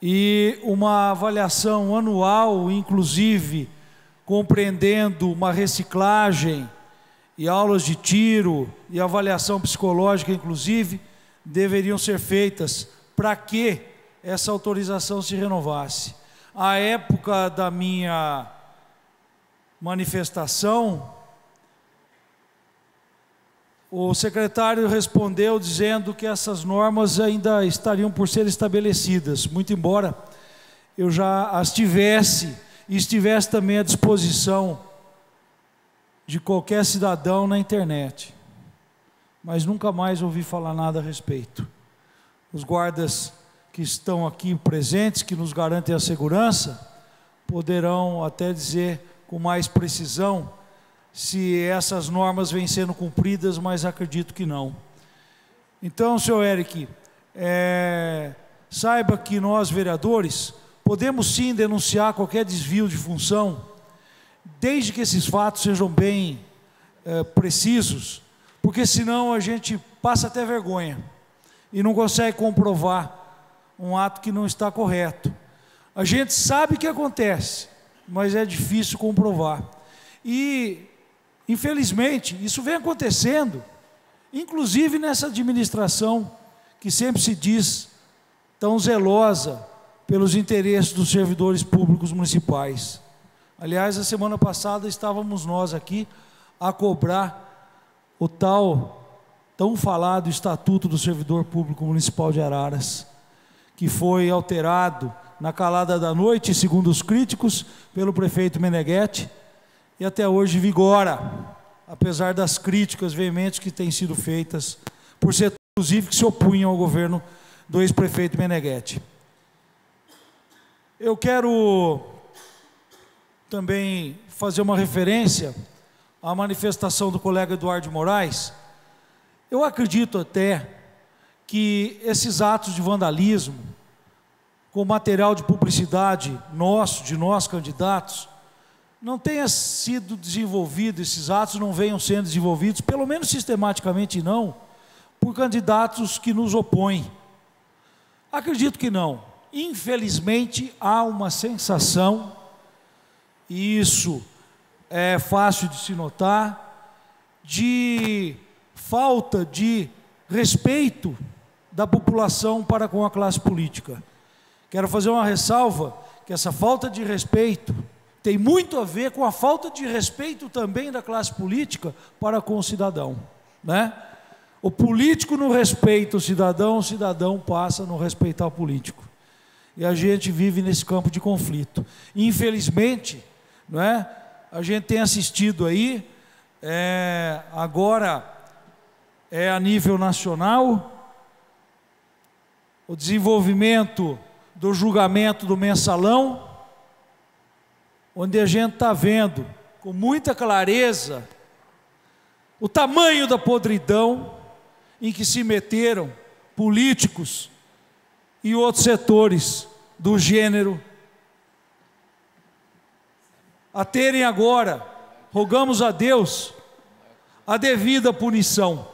e uma avaliação anual, inclusive compreendendo uma reciclagem e aulas de tiro e avaliação psicológica, inclusive, deveriam ser feitas para que essa autorização se renovasse. À época da minha manifestação, o secretário respondeu dizendo que essas normas ainda estariam por ser estabelecidas, muito embora eu já as tivesse e estivesse também à disposição de qualquer cidadão na internet. Mas nunca mais ouvi falar nada a respeito. Os guardas que estão aqui presentes, que nos garantem a segurança, poderão até dizer com mais precisão se essas normas vêm sendo cumpridas, mas acredito que não. Então, senhor Eric, saiba que nós, vereadores, podemos sim denunciar qualquer desvio de função, desde que esses fatos sejam bem precisos, porque senão a gente passa até vergonha e não consegue comprovar um ato que não está correto. A gente sabe o que acontece, mas é difícil comprovar. E, infelizmente, isso vem acontecendo, inclusive nessa administração que sempre se diz tão zelosa pelos interesses dos servidores públicos municipais. Aliás, a semana passada estávamos nós aqui a cobrar o tão falado Estatuto do Servidor Público Municipal de Araras, que foi alterado na calada da noite, segundo os críticos, pelo prefeito Meneghetti, e até hoje vigora, apesar das críticas veementes que têm sido feitas por setores, inclusive, que se opunham ao governo do ex-prefeito Meneghetti. Eu quero também fazer uma referência à manifestação do colega Eduardo Moraes. Eu acredito até que esses atos de vandalismo, com material de publicidade nosso, de nós candidatos, não tenha sido desenvolvido, esses atos não venham sendo desenvolvidos, pelo menos sistematicamente não, por candidatos que nos opõem. Acredito que não. Infelizmente, há uma sensação, e isso é fácil de se notar, de falta de respeito da população para com a classe política. Quero fazer uma ressalva, que essa falta de respeito tem muito a ver com a falta de respeito também da classe política para com o cidadão, né? O político não respeita o cidadão passa a não respeitar o político. E a gente vive nesse campo de conflito. Infelizmente, não é? A gente tem assistido aí, agora a nível nacional, o desenvolvimento do julgamento do mensalão, onde a gente está vendo com muita clareza o tamanho da podridão em que se meteram políticos e outros setores do gênero, a terem agora, rogamos a Deus, a devida punição.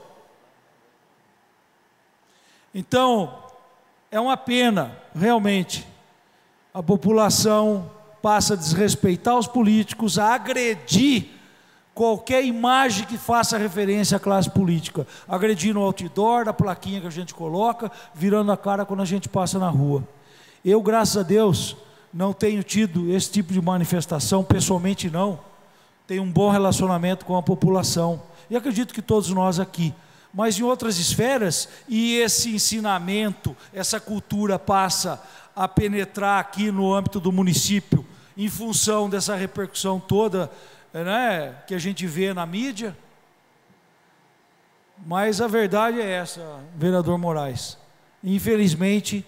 Então, é uma pena, realmente, a população passa a desrespeitar os políticos, a agredir qualquer imagem que faça referência à classe política, agredindo o outdoor, a plaquinha que a gente coloca, virando a cara quando a gente passa na rua. Eu, graças a Deus, não tenho tido esse tipo de manifestação, pessoalmente não, tenho um bom relacionamento com a população, e acredito que todos nós aqui, mas em outras esferas, e esse ensinamento, essa cultura passa a penetrar aqui no âmbito do município, em função dessa repercussão toda, né, que a gente vê na mídia. Mas a verdade é essa, vereador Moraes. Infelizmente,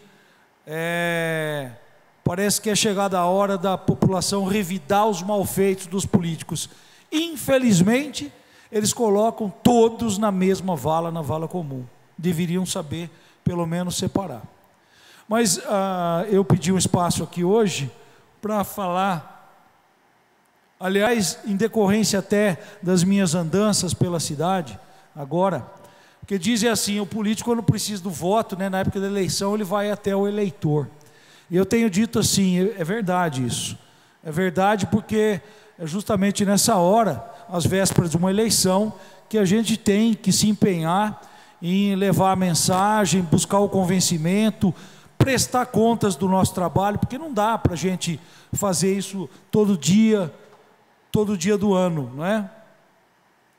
parece que é chegada a hora da população revidar os malfeitos dos políticos. Infelizmente, eles colocam todos na mesma vala, na vala comum. Deveriam saber, pelo menos, separar. Mas eu pedi um espaço aqui hoje para falar, aliás, em decorrência até das minhas andanças pela cidade, agora, porque dizem assim, o político quando precisa do voto, né, na época da eleição, ele vai até o eleitor. E eu tenho dito assim, é verdade isso, é verdade porque é justamente nessa hora, às vésperas de uma eleição, que a gente tem que se empenhar em levar a mensagem, buscar o convencimento, prestar contas do nosso trabalho, porque não dá para a gente fazer isso todo dia do ano, não é?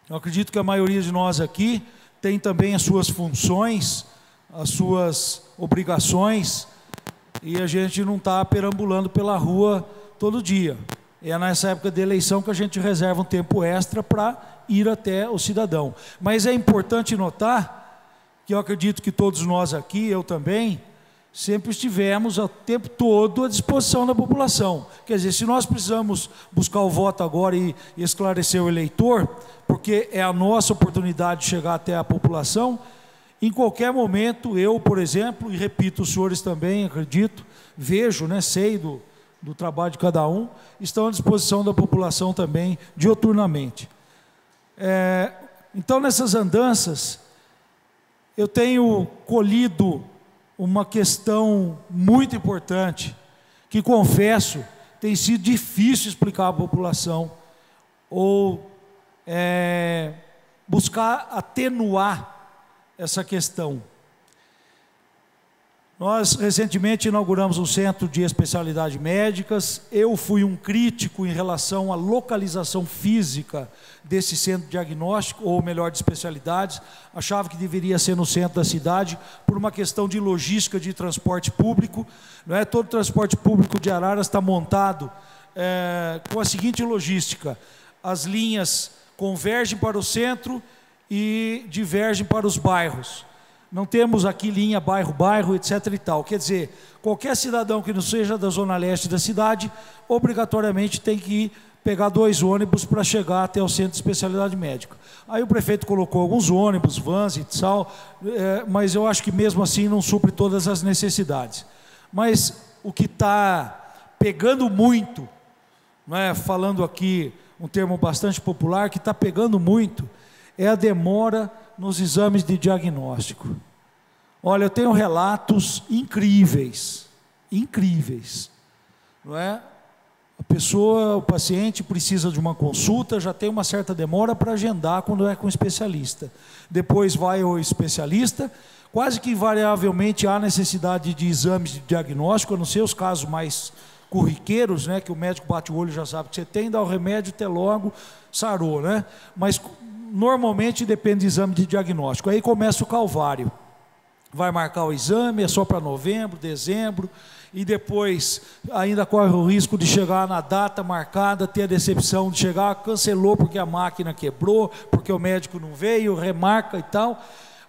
Eu acredito que a maioria de nós aqui tem também as suas funções, as suas obrigações, e a gente não está perambulando pela rua todo dia. É nessa época de eleição que a gente reserva um tempo extra para ir até o cidadão. Mas é importante notar que eu acredito que todos nós aqui, eu também, sempre estivemos o tempo todo à disposição da população. Quer dizer, se nós precisamos buscar o voto agora e esclarecer o eleitor, porque é a nossa oportunidade de chegar até a população, em qualquer momento, eu, por exemplo, e repito, os senhores também, acredito, vejo, né, sei do trabalho de cada um, estão à disposição da população também, dioturnamente. Então, nessas andanças, eu tenho colhido uma questão muito importante, que confesso tem sido difícil explicar à população ou buscar atenuar essa questão. Nós recentemente inauguramos um centro de especialidades médicas. Eu fui um crítico em relação à localização física desse centro de diagnóstico, ou melhor, de especialidades. Achava que deveria ser no centro da cidade, por uma questão de logística de transporte público. Não é? Todo o transporte público de Araras está montado com a seguinte logística: as linhas convergem para o centro e divergem para os bairros. Não temos aqui linha bairro, etc. e tal. Quer dizer, qualquer cidadão que não seja da zona leste da cidade, obrigatoriamente tem que pegar 2 ônibus para chegar até o centro de especialidade médica. Aí o prefeito colocou alguns ônibus, vans e tal, mas eu acho que mesmo assim não supre todas as necessidades. Mas o que está pegando muito, não é, falando aqui um termo bastante popular, que está pegando muito, é a demora nos exames de diagnóstico. Olha, eu tenho relatos incríveis, não é? A pessoa, o paciente precisa de uma consulta, já tem uma certa demora para agendar quando é com o especialista. Depois vai ao especialista, quase que invariavelmente há necessidade de exames de diagnóstico, a não ser os casos mais corriqueiros, né, que o médico bate o olho e já sabe que você tem, dá o remédio, até logo, sarou, né? Mas normalmente depende de exame de diagnóstico. Aí começa o calvário. Vai marcar o exame, é só para novembro, dezembro, e depois ainda corre o risco de chegar na data marcada, ter a decepção de chegar, cancelou porque a máquina quebrou, porque o médico não veio, remarca e tal.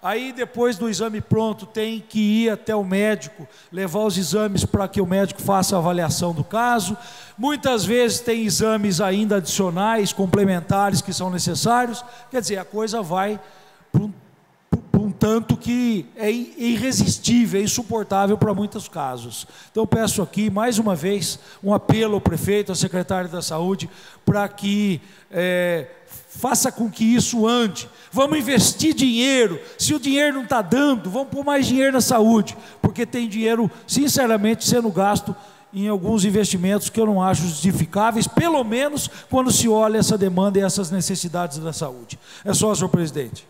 Aí depois do exame pronto tem que ir até o médico, levar os exames para que o médico faça a avaliação do caso. Muitas vezes tem exames ainda adicionais, complementares que são necessários. Quer dizer, a coisa vai para um tanto que é irresistível, é insuportável para muitos casos. Então eu peço aqui mais uma vez um apelo ao prefeito, ao secretário da Saúde, para que faça com que isso ande. Vamos investir dinheiro. Se o dinheiro não está dando, vamos pôr mais dinheiro na saúde, porque tem dinheiro, sinceramente, sendo gasto em alguns investimentos que eu não acho justificáveis, pelo menos quando se olha essa demanda e essas necessidades da saúde. É só, senhor presidente.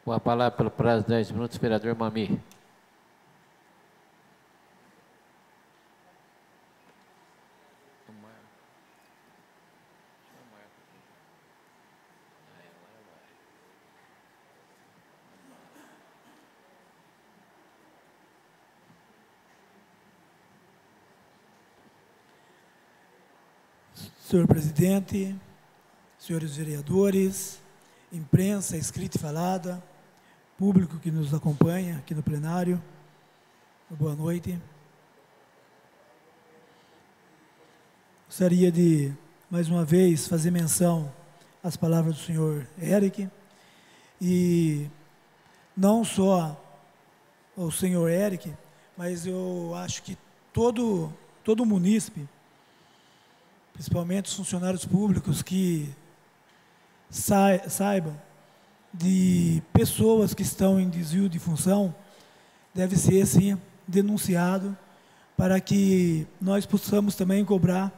Com a palavra pelo prazo de 10 minutos, vereador Mami. Senhor presidente, senhores vereadores, imprensa escrita e falada, público que nos acompanha aqui no plenário, boa noite. Gostaria de, mais uma vez, fazer menção às palavras do senhor Eric, e não só ao senhor Eric, mas eu acho que todo munícipe, principalmente os funcionários públicos, que saibam de pessoas que estão em desvio de função, deve ser, sim, denunciado, para que nós possamos também cobrar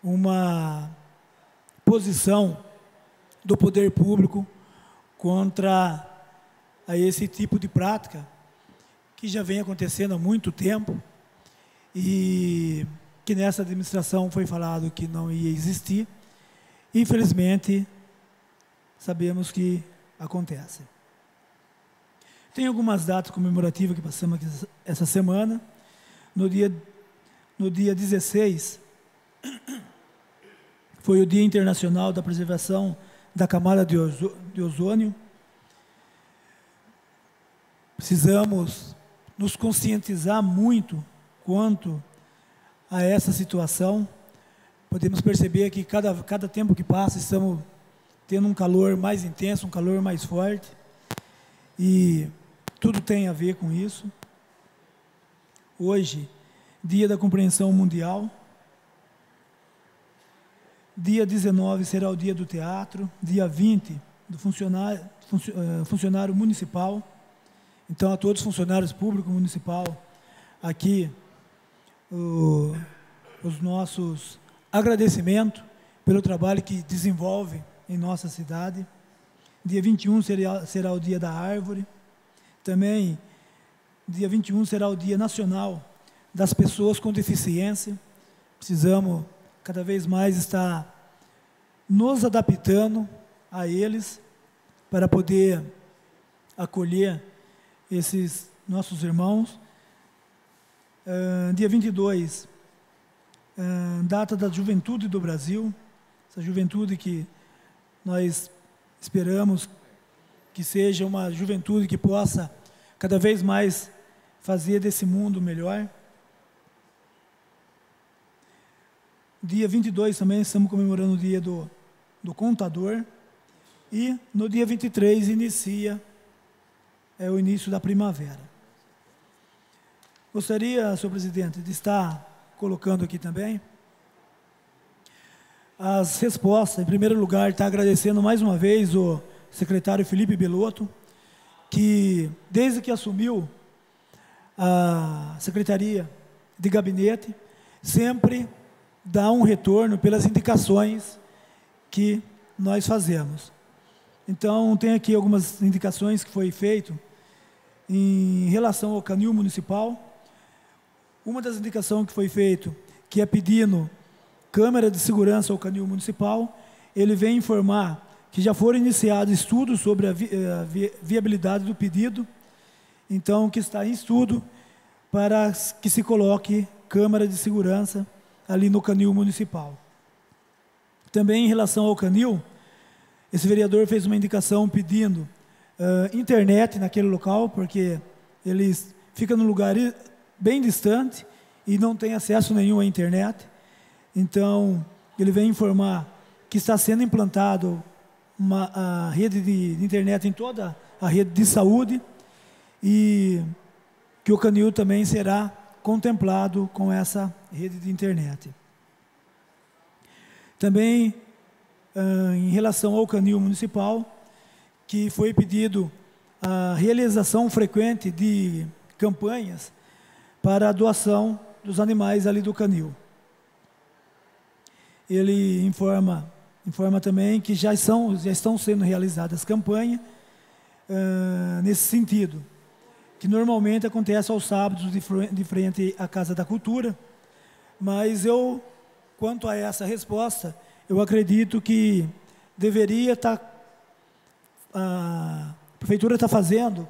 uma posição do poder público contra a esse tipo de prática, que já vem acontecendo há muito tempo, e que nessa administração foi falado que não ia existir. Infelizmente, sabemos que acontece. Tem algumas datas comemorativas que passamos aqui essa semana. No dia 16, foi o Dia Internacional da Preservação da Camada de Ozônio. Precisamos nos conscientizar muito quanto a essa situação. Podemos perceber que cada tempo que passa estamos tendo um calor mais intenso, um calor mais forte, e tudo tem a ver com isso. Hoje, Dia da Compreensão Mundial, dia 19 será o Dia do Teatro, dia 20 do funcionário municipal. Então, a todos os funcionários públicos municipal, aqui os nossos agradecimentos pelo trabalho que desenvolve em nossa cidade. Dia 21 será o Dia da Árvore. Também, dia 21 será o Dia Nacional das Pessoas com Deficiência. Precisamos cada vez mais estar nos adaptando a eles para poder acolher esses nossos irmãos. Dia 22, data da Juventude do Brasil, essa juventude que nós esperamos que seja uma juventude que possa cada vez mais fazer desse mundo melhor. Dia 22 também estamos comemorando o dia do contador. E no dia 23 inicia o início da primavera. Gostaria, senhor presidente, de estar colocando aqui também as respostas. Em primeiro lugar, estar agradecendo mais uma vez o secretário Felipe Belotto, que desde que assumiu a Secretaria de Gabinete, sempre dá um retorno pelas indicações que nós fazemos. Então, tem aqui algumas indicações que foi feito em relação ao canil municipal. Uma das indicações que foi feito, que é pedindo câmera de segurança ao canil municipal, ele vem informar que já foram iniciados estudos sobre a viabilidade do pedido, então que está em estudo para que se coloque câmera de segurança ali no canil municipal. Também em relação ao canil, esse vereador fez uma indicação pedindo internet naquele local, porque eles ficam num lugar bem distante e não tem acesso nenhum à internet. Então, ele vem informar que está sendo implantado a rede de internet em toda a rede de saúde e que o canil também será contemplado com essa rede de internet. Também, em relação ao canil municipal, que foi pedido a realização frequente de campanhas para a doação dos animais ali do canil. Ele informa também que já estão sendo realizadas campanhas nesse sentido, que normalmente acontece aos sábados de frente à Casa da Cultura, mas quanto a essa resposta, eu acredito que deveria a prefeitura está fazendo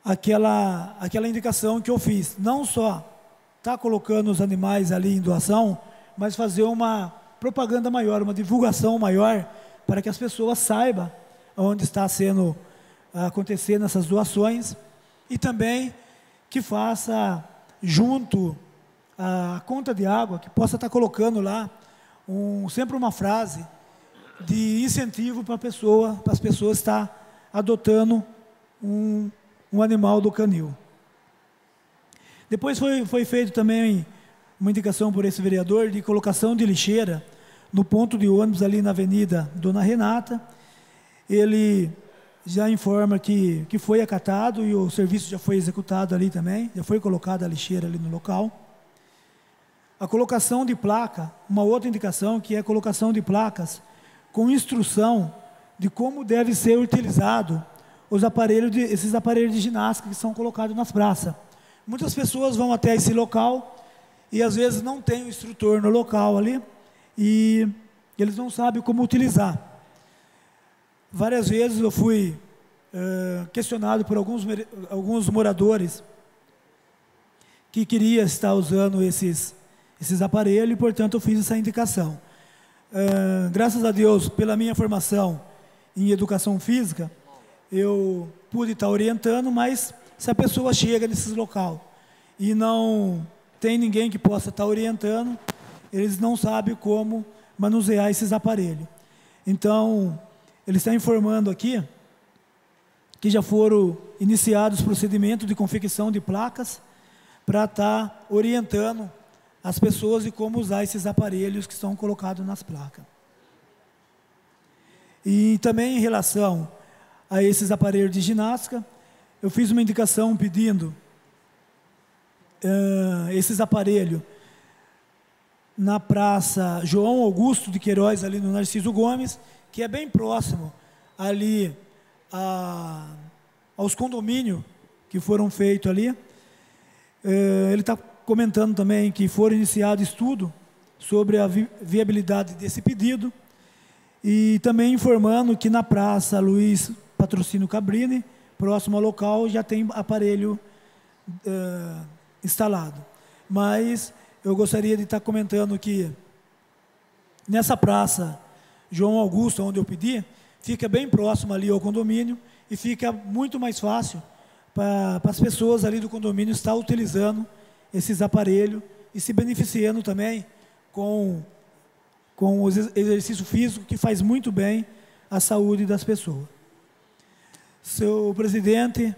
aquela indicação que eu fiz, não só está colocando os animais ali em doação, mas fazer uma propaganda maior, uma divulgação maior, para que as pessoas saibam onde está acontecendo essas doações, e também que faça junto à conta de água, que possa estar colocando lá sempre uma frase de incentivo para as pessoas estar adotando um animal do canil. Depois foi feito também uma indicação por esse vereador de colocação de lixeira no ponto de ônibus ali na Avenida Dona Renata. Ele já informa que foi acatado e o serviço já foi executado ali também, já foi colocada a lixeira ali no local. A colocação de placa, uma outra indicação, que é a colocação de placas com instrução de como deve ser utilizado esses aparelhos de ginástica que são colocados nas praças. Muitas pessoas vão até esse local e às vezes não tem o instrutor no local ali e eles não sabem como utilizar. Várias vezes eu fui questionado por alguns moradores que queriam estar usando esses aparelhos e, portanto, eu fiz essa indicação. Graças a Deus, pela minha formação em educação física, eu pude estar orientando, mas se a pessoa chega nesse local e não tem ninguém que possa estar orientando, eles não sabem como manusear esses aparelhos. Então, ele está informando aqui que já foram iniciados os procedimentos de confecção de placas para estar orientando as pessoas de como usar esses aparelhos que são colocados nas placas. E também em relação a esses aparelhos de ginástica, eu fiz uma indicação pedindo esses aparelhos na Praça João Augusto de Queiroz, ali no Narciso Gomes, que é bem próximo ali aos condomínios que foram feitos ali. Ele está comentando também que foram iniciados estudo sobre a viabilidade desse pedido e também informando que na Praça Luiz Patrocínio Cabrini, próximo ao local, já tem aparelho instalado. Mas eu gostaria de estar comentando que nessa Praça João Augusto, onde eu pedi, fica bem próximo ali ao condomínio e fica muito mais fácil para as pessoas ali do condomínio estar utilizando esses aparelhos e se beneficiando também com o exercício físico, que faz muito bem à saúde das pessoas. Senhor presidente,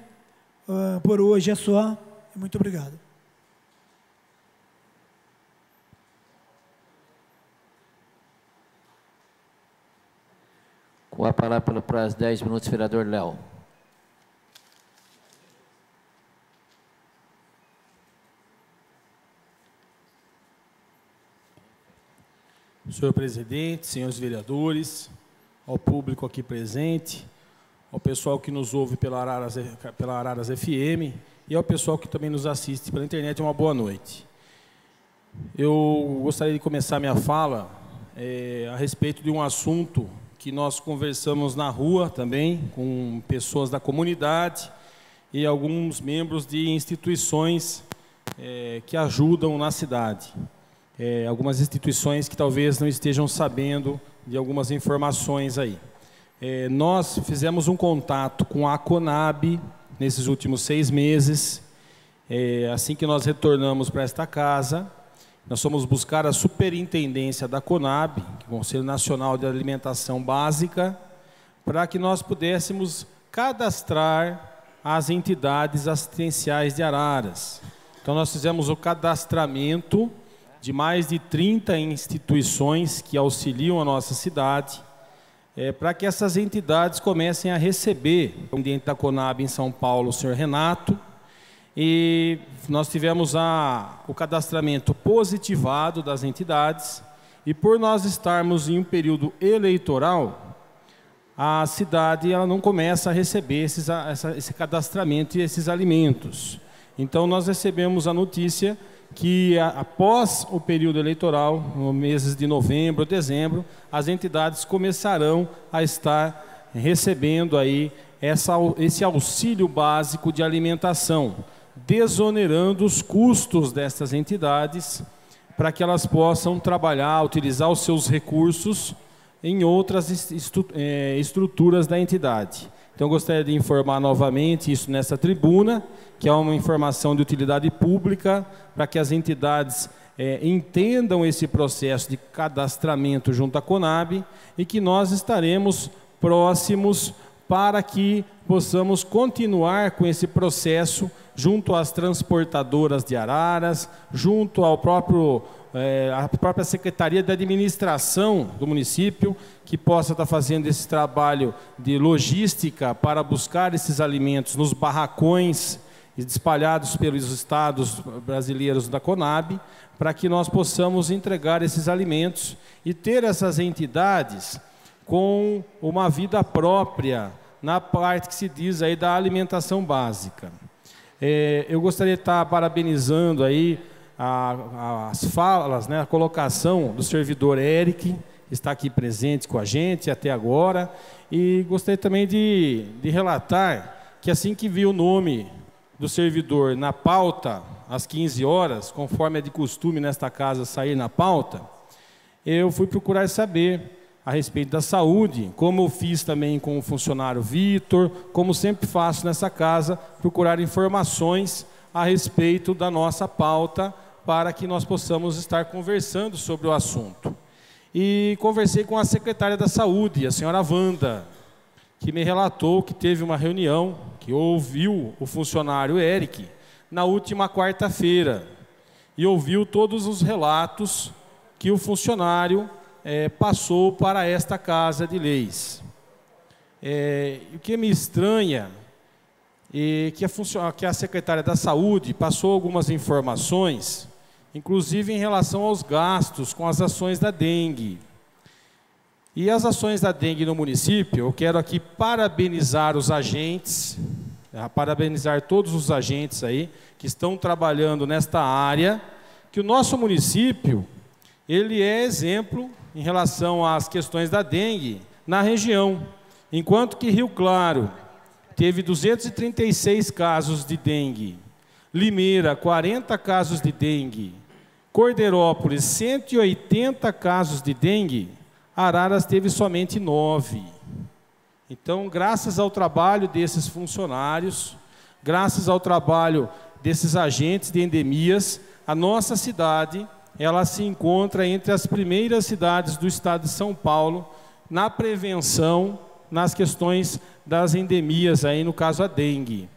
por hoje é só. Muito obrigado. Com a palavra para os 10 minutos, vereador Léo. Senhor presidente, senhores vereadores, ao público aqui presente, ao pessoal que nos ouve pela Araras FM e ao pessoal que também nos assiste pela internet, uma boa noite. Eu gostaria de começar minha fala a respeito de um assunto que nós conversamos na rua também, com pessoas da comunidade e alguns membros de instituições que ajudam na cidade. Algumas instituições que talvez não estejam sabendo de algumas informações aí. Nós fizemos um contato com a CONAB nesses últimos 6 meses. Assim que nós retornamos para esta casa, nós fomos buscar a superintendência da CONAB, Conselho Nacional de Alimentação Básica, para que nós pudéssemos cadastrar as entidades assistenciais de Araras. Então nós fizemos o cadastramento de mais de 30 instituições que auxiliam a nossa cidade, para que essas entidades comecem a receber, dentro da CONAB em São Paulo, o senhor Renato, e nós tivemos o cadastramento positivado das entidades, e por nós estarmos em um período eleitoral, a cidade ela não começa a receber esse cadastramento e esses alimentos. Então nós recebemos a notícia que após o período eleitoral, nos meses de novembro, dezembro, as entidades começarão a estar recebendo aí esse auxílio básico de alimentação, desonerando os custos dessas entidades para que elas possam trabalhar, utilizar os seus recursos em outras estruturas da entidade. Então, eu gostaria de informar novamente isso nessa tribuna, que é uma informação de utilidade pública, para que as entidades entendam esse processo de cadastramento junto à CONAB e que nós estaremos próximos para que possamos continuar com esse processo junto às transportadoras de Araras, junto ao à própria Secretaria de Administração do município, que possa estar fazendo esse trabalho de logística para buscar esses alimentos nos barracões espalhados pelos estados brasileiros da CONAB, para que nós possamos entregar esses alimentos e ter essas entidades com uma vida própria na parte que se diz aí da alimentação básica. Eu gostaria de estar parabenizando aí as falas, né, a colocação do servidor Eric, que está aqui presente com a gente até agora, e gostaria também de relatar que assim que vi o nome do servidor na pauta, às 15 horas, conforme é de costume nesta casa sair na pauta, eu fui procurar saber a respeito da saúde, como eu fiz também com o funcionário Vitor, como sempre faço nessa casa, procurar informações a respeito da nossa pauta, para que nós possamos estar conversando sobre o assunto. E conversei com a secretária da Saúde, a senhora Wanda, que me relatou que teve uma reunião, que ouviu o funcionário Eric, na última quarta-feira, e ouviu todos os relatos que o funcionário passou para esta Casa de Leis. O que me estranha, e que a secretária da Saúde passou algumas informações, inclusive em relação aos gastos com as ações da dengue. E as ações da dengue no município, eu quero aqui parabenizar os agentes, parabenizar todos os agentes aí que estão trabalhando nesta área, que o nosso município, ele é exemplo em relação às questões da dengue na região. Enquanto que Rio Claro teve 236 casos de dengue, Limeira 40 casos de dengue, Cordeirópolis 180 casos de dengue, Araras teve somente 9. Então, graças ao trabalho desses funcionários, graças ao trabalho desses agentes de endemias, a nossa cidade, ela se encontra entre as primeiras cidades do estado de São Paulo na prevenção, nas questões das endemias, aí no caso a dengue.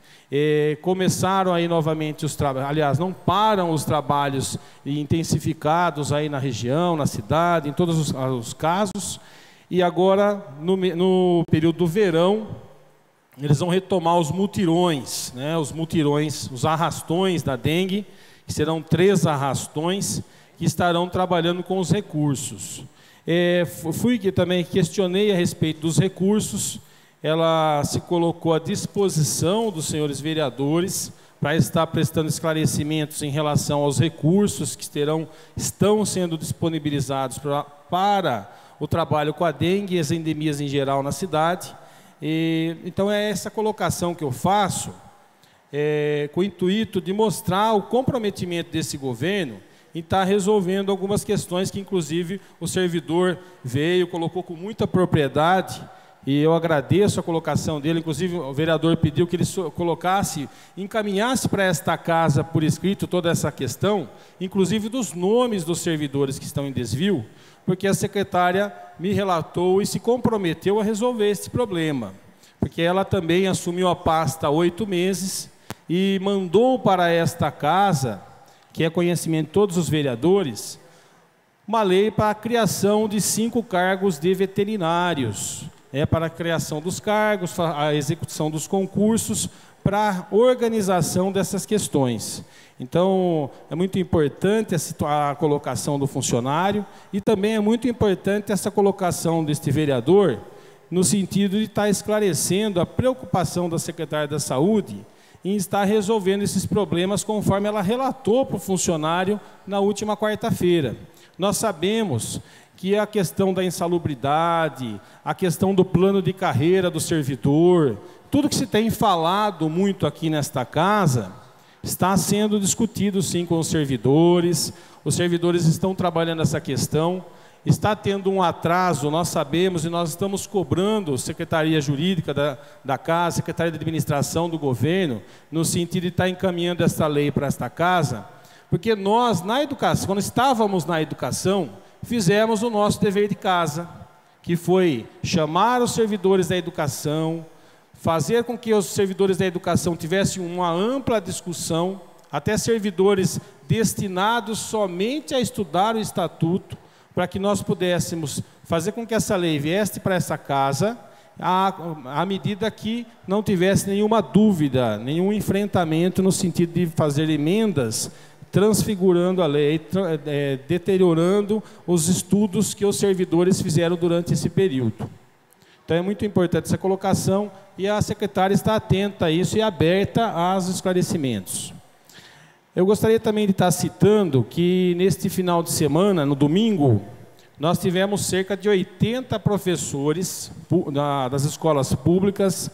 Começaram aí novamente os trabalhos, aliás, não param os trabalhos intensificados aí na região, na cidade, em todos os casos, e agora, no período do verão, eles vão retomar os mutirões, né, os arrastões da dengue, que serão 3 arrastões, que estarão trabalhando com os recursos. Fui que também questionei a respeito dos recursos, ela se colocou à disposição dos senhores vereadores para estar prestando esclarecimentos em relação aos recursos que estão sendo disponibilizados para o trabalho com a dengue e as endemias em geral na cidade. Então é essa colocação que eu faço, com o intuito de mostrar o comprometimento desse governo em estar resolvendo algumas questões que inclusive o servidor veio, colocou com muita propriedade, e eu agradeço a colocação dele. Inclusive o vereador pediu que ele encaminhasse para esta casa por escrito toda essa questão, inclusive dos nomes dos servidores que estão em desvio, porque a secretária me relatou e se comprometeu a resolver esse problema, porque ela também assumiu a pasta há 8 meses e mandou para esta casa, que é conhecimento de todos os vereadores, uma lei para a criação de 5 cargos de veterinários, para a criação dos cargos, a execução dos concursos, para a organização dessas questões. Então, é muito importante a colocação do funcionário e também é muito importante essa colocação deste vereador, no sentido de estar esclarecendo a preocupação da secretária da Saúde em estar resolvendo esses problemas conforme ela relatou para o funcionário na última quarta-feira. Nós sabemos que a questão da insalubridade, a questão do plano de carreira do servidor, tudo que se tem falado muito aqui nesta casa, está sendo discutido sim com os servidores estão trabalhando essa questão, está tendo um atraso, nós sabemos, e nós estamos cobrando Secretaria Jurídica da Casa, Secretaria de Administração do Governo, no sentido de estar encaminhando essa lei para esta casa, porque nós, na educação, quando estávamos na educação, fizemos o nosso dever de casa, que foi chamar os servidores da educação, fazer com que os servidores da educação tivessem uma ampla discussão, até servidores destinados somente a estudar o estatuto, para que nós pudéssemos fazer com que essa lei viesse para essa casa, à medida que não tivesse nenhuma dúvida, nenhum enfrentamento no sentido de fazer emendas, transfigurando a lei, deteriorando os estudos que os servidores fizeram durante esse período. Então é muito importante essa colocação e a secretária está atenta a isso e aberta aos esclarecimentos. Eu gostaria também de estar citando que neste final de semana, no domingo, nós tivemos cerca de 80 professores das escolas públicas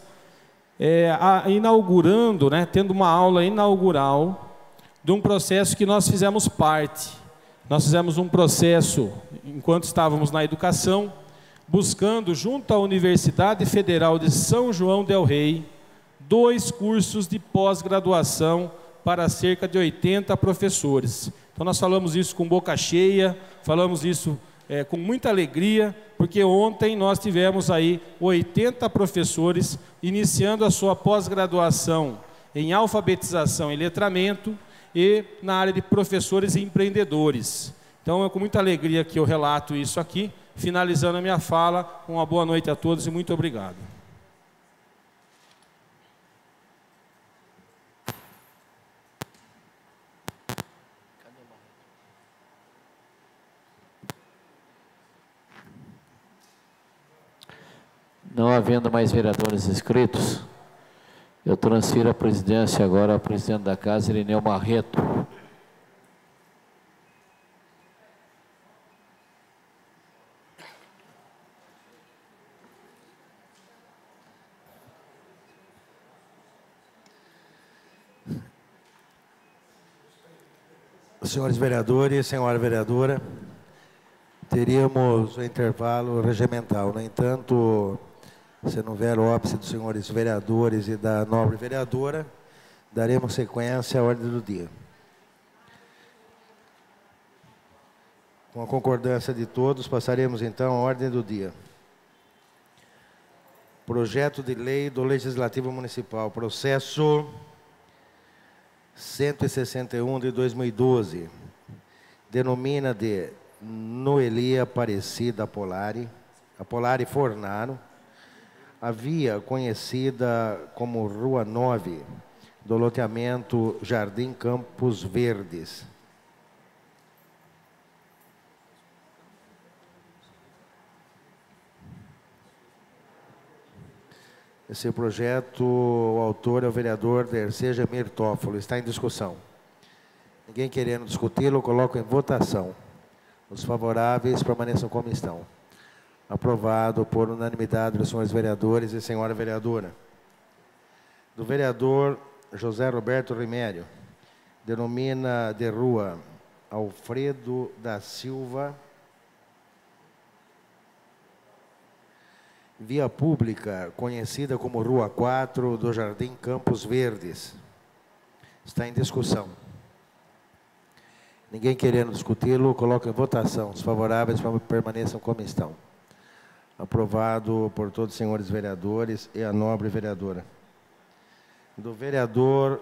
inaugurando, tendo uma aula inaugural de um processo que nós fizemos parte. Nós fizemos um processo, enquanto estávamos na educação, buscando, junto à Universidade Federal de São João del Rei, 2 cursos de pós-graduação para cerca de 80 professores. Então nós falamos isso com boca cheia, falamos isso com muita alegria, porque ontem nós tivemos aí 80 professores iniciando a sua pós-graduação em alfabetização e letramento, e na área de professores e empreendedores. Então é com muita alegria que eu relato isso aqui, finalizando a minha fala. Uma boa noite a todos e muito obrigado. Não havendo mais vereadores inscritos, eu transfiro a presidência agora ao presidente da Casa, Irineu Marreto. Senhores vereadores, senhora vereadora, teríamos o intervalo regimental. No entanto, se não houver óbice dos senhores vereadores e da nobre vereadora, daremos sequência à ordem do dia. Com a concordância de todos, passaremos então à ordem do dia. Projeto de lei do Legislativo Municipal, processo 161 de 2012, denomina de Noeli Aparecida Apolari Fornaro, a via conhecida como Rua 9, do loteamento Jardim Campos Verdes. Esse projeto, o autor é o vereador Dercê Jamir Toffolo. Está em discussão. Ninguém querendo discuti-lo, coloco em votação. Os favoráveis permaneçam como estão. Aprovado por unanimidade dos senhores vereadores e senhora vereadora. Do vereador José Roberto Rimério, denomina de Rua Alfredo da Silva, via pública, conhecida como Rua 4 do Jardim Campos Verdes. Está em discussão. Ninguém querendo discuti-lo, coloco em votação. Os favoráveis permaneçam como estão. Aprovado por todos os senhores vereadores e a nobre vereadora. Do vereador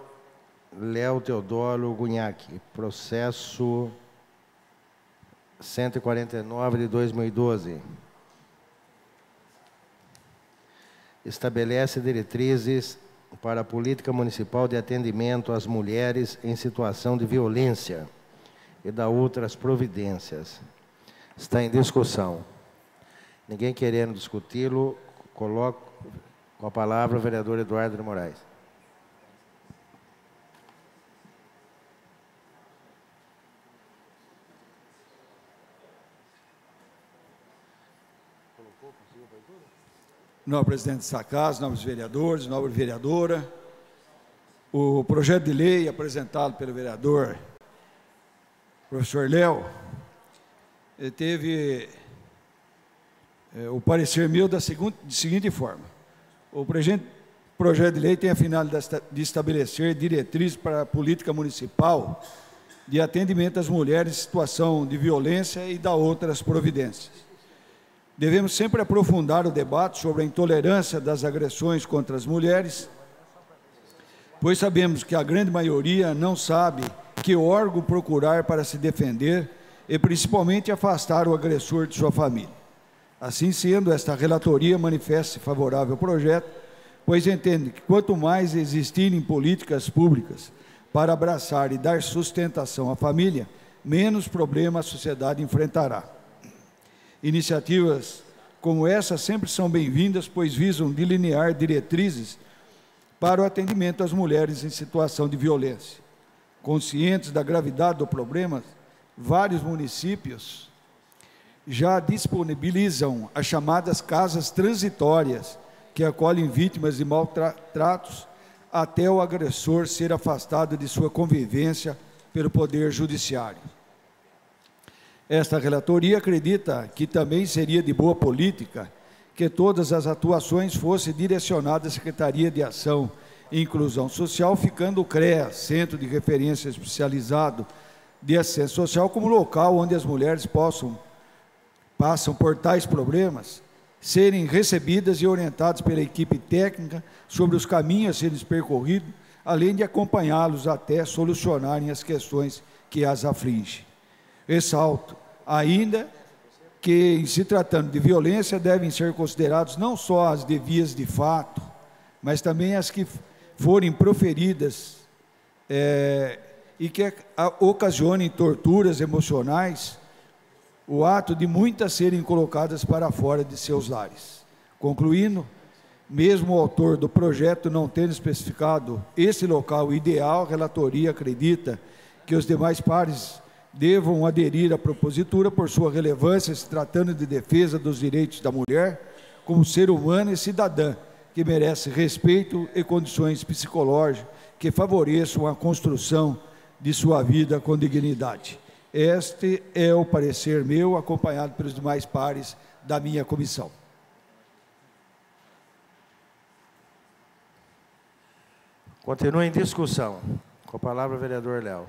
Léo Teodoro Gunhac, processo 149 de 2012. Estabelece diretrizes para a política municipal de atendimento às mulheres em situação de violência e dá outras providências. Está em discussão. Ninguém querendo discuti-lo, coloco com a palavra o vereador Eduardo de Moraes. Nobre presidente desta casa, nobres vereadores, nobre vereadora, o projeto de lei apresentado pelo vereador professor Léo teve o parecer meu da seguinte forma. O projeto de lei tem a finalidade de estabelecer diretrizes para a política municipal de atendimento às mulheres em situação de violência e dar outras providências. Devemos sempre aprofundar o debate sobre a intolerância das agressões contra as mulheres, pois sabemos que a grande maioria não sabe que órgão procurar para se defender e principalmente afastar o agressor de sua família. Assim sendo, esta relatoria manifesta-se favorável ao projeto, pois entende que quanto mais existirem políticas públicas para abraçar e dar sustentação à família, menos problemas a sociedade enfrentará. Iniciativas como essa sempre são bem-vindas, pois visam delinear diretrizes para o atendimento às mulheres em situação de violência. Conscientes da gravidade do problema, vários municípios já disponibilizam as chamadas casas transitórias, que acolhem vítimas de maltratos até o agressor ser afastado de sua convivência pelo Poder Judiciário. Esta relatoria acredita que também seria de boa política que todas as atuações fossem direcionadas à Secretaria de Ação e Inclusão Social, ficando o CREA, Centro de Referência Especializado de Assistência Social, como local onde as mulheres passam por tais problemas, serem recebidas e orientadas pela equipe técnica sobre os caminhos a serem percorridos, além de acompanhá-los até solucionarem as questões que as afligem. Ressalto ainda que, em se tratando de violência, devem ser considerados não só as devias de fato, mas também as que forem proferidas e que ocasionem torturas emocionais, o ato de muitas serem colocadas para fora de seus lares. Concluindo, mesmo o autor do projeto não tendo especificado esse local ideal, a relatoria acredita que os demais pares devam aderir à propositura por sua relevância, se tratando de defesa dos direitos da mulher como ser humano e cidadã, que merece respeito e condições psicológicas que favoreçam a construção de sua vida com dignidade. Este é o parecer meu, acompanhado pelos demais pares da minha comissão. Continua em discussão. Com a palavra o vereador Léo.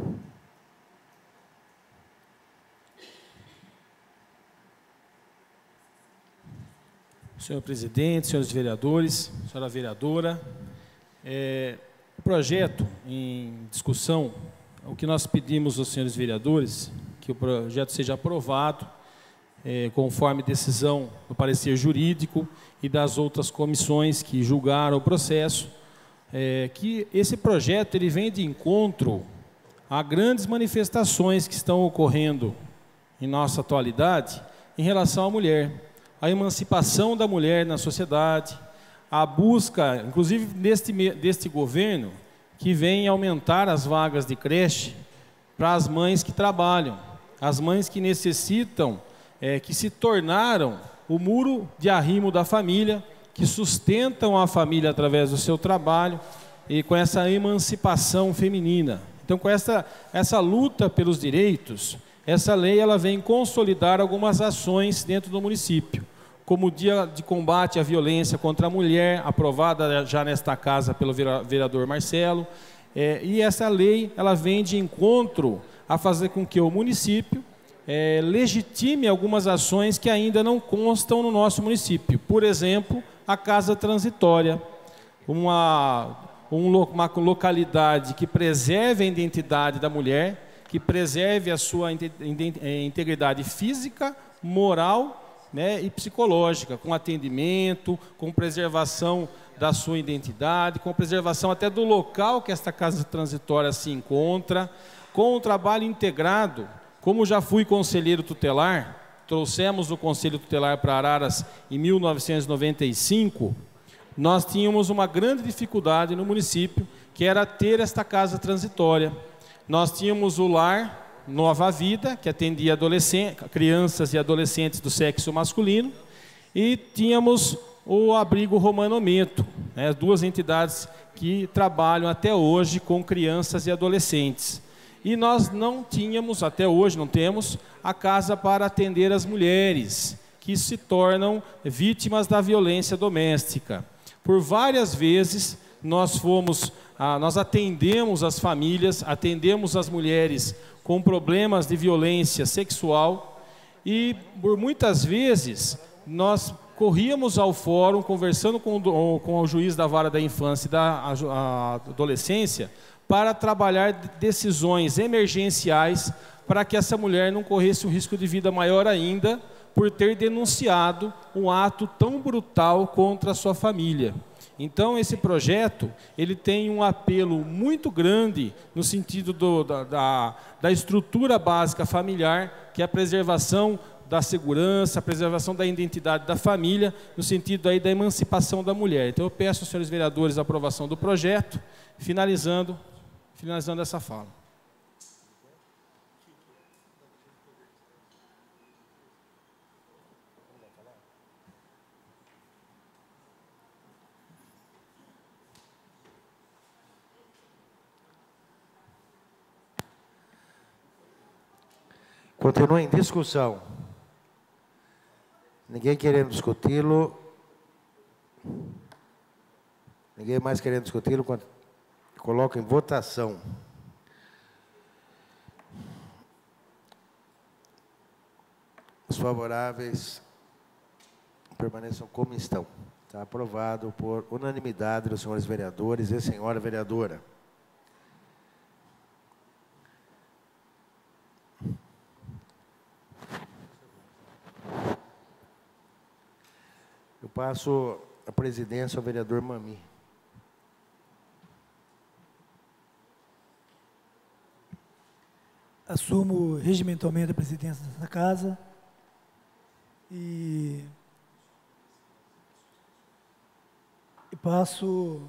Senhor presidente, senhores vereadores, senhora vereadora, o projeto em discussão, o que nós pedimos aos senhores vereadores, que o projeto seja aprovado, conforme decisão do parecer jurídico e das outras comissões que julgaram o processo, que esse projeto ele vem de encontro a grandes manifestações que estão ocorrendo em nossa atualidade em relação à mulher. A emancipação da mulher na sociedade, a busca, inclusive deste governo, que vem aumentar as vagas de creche para as mães que trabalham, as mães que necessitam, que se tornaram o muro de arrimo da família, que sustentam a família através do seu trabalho e com essa emancipação feminina. Então, com essa luta pelos direitos, essa lei ela vem consolidar algumas ações dentro do município, como o Dia de Combate à Violência contra a Mulher, aprovada já nesta casa pelo vereador Marcelo, e essa lei ela vem de encontro a fazer com que o município legitime algumas ações que ainda não constam no nosso município. Por exemplo, a casa transitória, uma localidade que preserve a identidade da mulher, que preserve a sua integridade física, moral, e psicológica, com atendimento, com preservação da sua identidade, com preservação até do local que esta casa transitória se encontra, com o trabalho integrado. Como já fui conselheiro tutelar, trouxemos o Conselho Tutelar para Araras em 1995, nós tínhamos uma grande dificuldade no município, que era ter esta casa transitória. Nós tínhamos o lar Nova Vida, que atendia crianças e adolescentes do sexo masculino, e tínhamos o abrigo Romanomento, duas entidades que trabalham até hoje com crianças e adolescentes. E nós não tínhamos, até hoje não temos, a casa para atender as mulheres que se tornam vítimas da violência doméstica. Por várias vezes nós atendemos as famílias, atendemos as mulheres com problemas de violência sexual e, por muitas vezes, nós corríamos ao fórum, conversando com o juiz da vara da infância e da adolescência, para trabalhar decisões emergenciais para que essa mulher não corresse um risco de vida maior ainda por ter denunciado um ato tão brutal contra a sua família. Então, esse projeto ele tem um apelo muito grande no sentido da estrutura básica familiar, que é a preservação da segurança, a preservação da identidade da família, no sentido aí da emancipação da mulher. Então, eu peço aos senhores vereadores a aprovação do projeto, finalizando essa fala. Continua em discussão. Ninguém querendo discuti-lo. Ninguém mais querendo discuti-lo. Coloco em votação. Os favoráveis permaneçam como estão. Está aprovado por unanimidade dos senhores vereadores e senhora vereadora. Eu passo a presidência ao vereador Mami. Assumo regimentalmente a presidência dessa casa e passo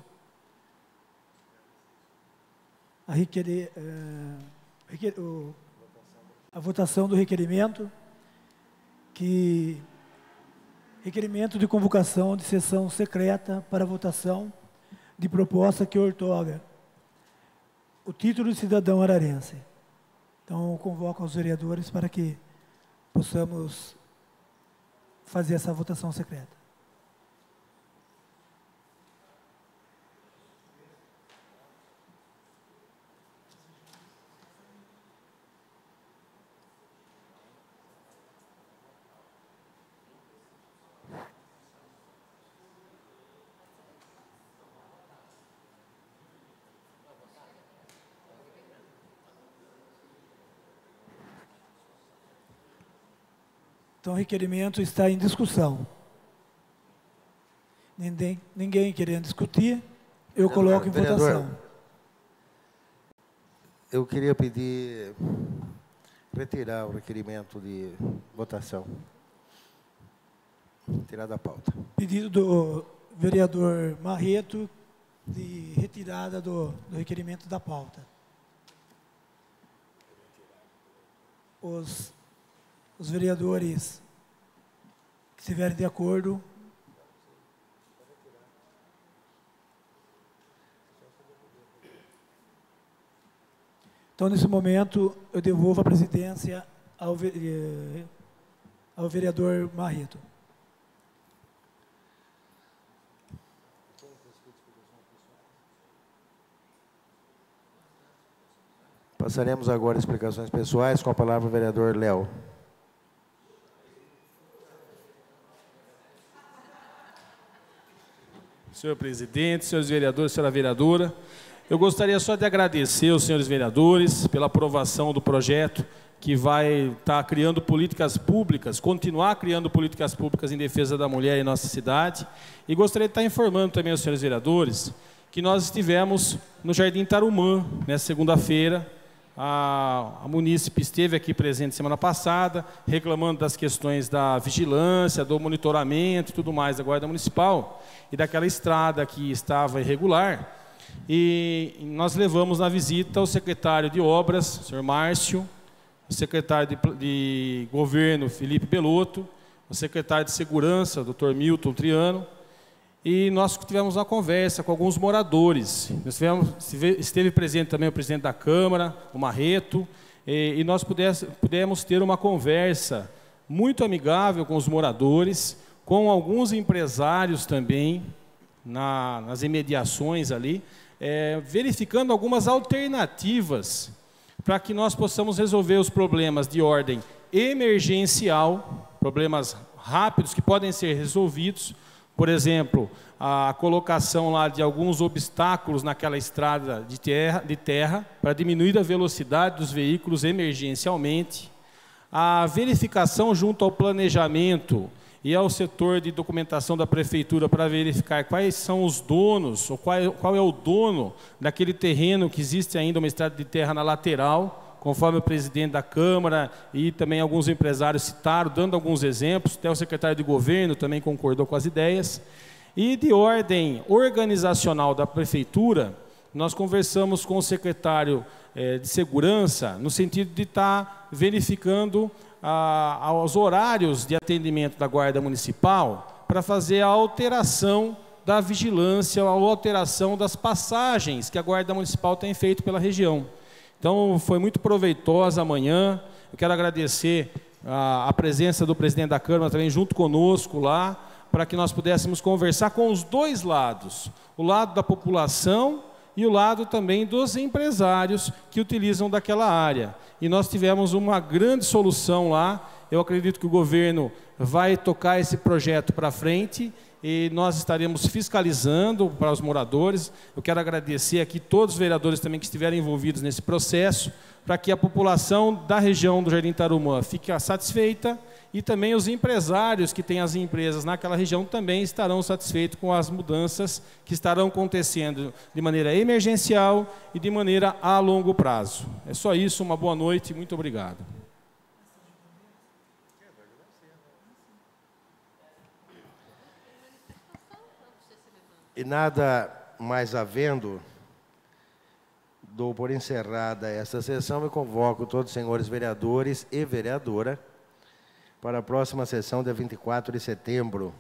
a votação do requerimento, requerimento de convocação de sessão secreta para votação de proposta que outorga o título de cidadão ararense. Então, eu convoco aos vereadores para que possamos fazer essa votação secreta. Então, o requerimento está em discussão. Ninguém querendo discutir, eu coloco em votação. Eu queria pedir retirar o requerimento de votação. Tirar da pauta. Pedido do vereador Marreto de retirada do requerimento da pauta. Os vereadores que estiverem de acordo. Então, nesse momento, eu devolvo a presidência ao vereador Marreto. Passaremos agora às explicações pessoais, com a palavra o vereador Léo. Senhor presidente, senhores vereadores, senhora vereadora, eu gostaria só de agradecer aos senhores vereadores pela aprovação do projeto que vai estar criando políticas públicas, continuar criando políticas públicas em defesa da mulher em nossa cidade. E gostaria de estar informando também aos senhores vereadores que nós estivemos no Jardim Tarumã, nessa segunda-feira. A munícipe esteve aqui presente semana passada, reclamando das questões da vigilância, do monitoramento e tudo mais da Guarda Municipal e daquela estrada que estava irregular. E nós levamos na visita o secretário de Obras, o senhor Márcio, o secretário de Governo, Felipe Belotto, o secretário de Segurança, Dr. Milton Triano, e nós tivemos uma conversa com alguns moradores. Esteve presente também o presidente da Câmara, o Marreto, e nós pudemos ter uma conversa muito amigável com os moradores, com alguns empresários também, nas imediações ali, verificando algumas alternativas para que nós possamos resolver os problemas de ordem emergencial, problemas rápidos que podem ser resolvidos. Por exemplo, a colocação lá de alguns obstáculos naquela estrada de terra para diminuir a velocidade dos veículos emergencialmente, a verificação junto ao planejamento e ao setor de documentação da prefeitura para verificar quais são os donos, ou qual é o dono daquele terreno que existe ainda uma estrada de terra na lateral, conforme o presidente da Câmara e também alguns empresários citaram, dando alguns exemplos, até o secretário de Governo também concordou com as ideias. E de ordem organizacional da prefeitura, nós conversamos com o secretário de Segurança, no sentido de estar verificando os horários de atendimento da Guarda Municipal para fazer a alteração da vigilância, a alteração das passagens que a Guarda Municipal tem feito pela região. Então, foi muito proveitosa amanhã. Eu quero agradecer a presença do presidente da Câmara também junto conosco lá, para que nós pudéssemos conversar com os dois lados, o lado da população e o lado também dos empresários que utilizam daquela área. E nós tivemos uma grande solução lá. Eu acredito que o governo vai tocar esse projeto para frente e nós estaremos fiscalizando para os moradores. Eu quero agradecer aqui todos os vereadores também que estiveram envolvidos nesse processo, para que a população da região do Jardim Tarumã fique satisfeita e também os empresários que têm as empresas naquela região também estarão satisfeitos com as mudanças que estarão acontecendo de maneira emergencial e de maneira a longo prazo. É só isso, uma boa noite e muito obrigado. E nada mais havendo, dou por encerrada esta sessão e convoco todos os senhores vereadores e vereadora para a próxima sessão, dia 24 de setembro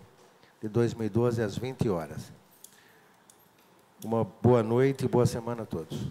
de 2012, às 20 horas. Uma boa noite e boa semana a todos.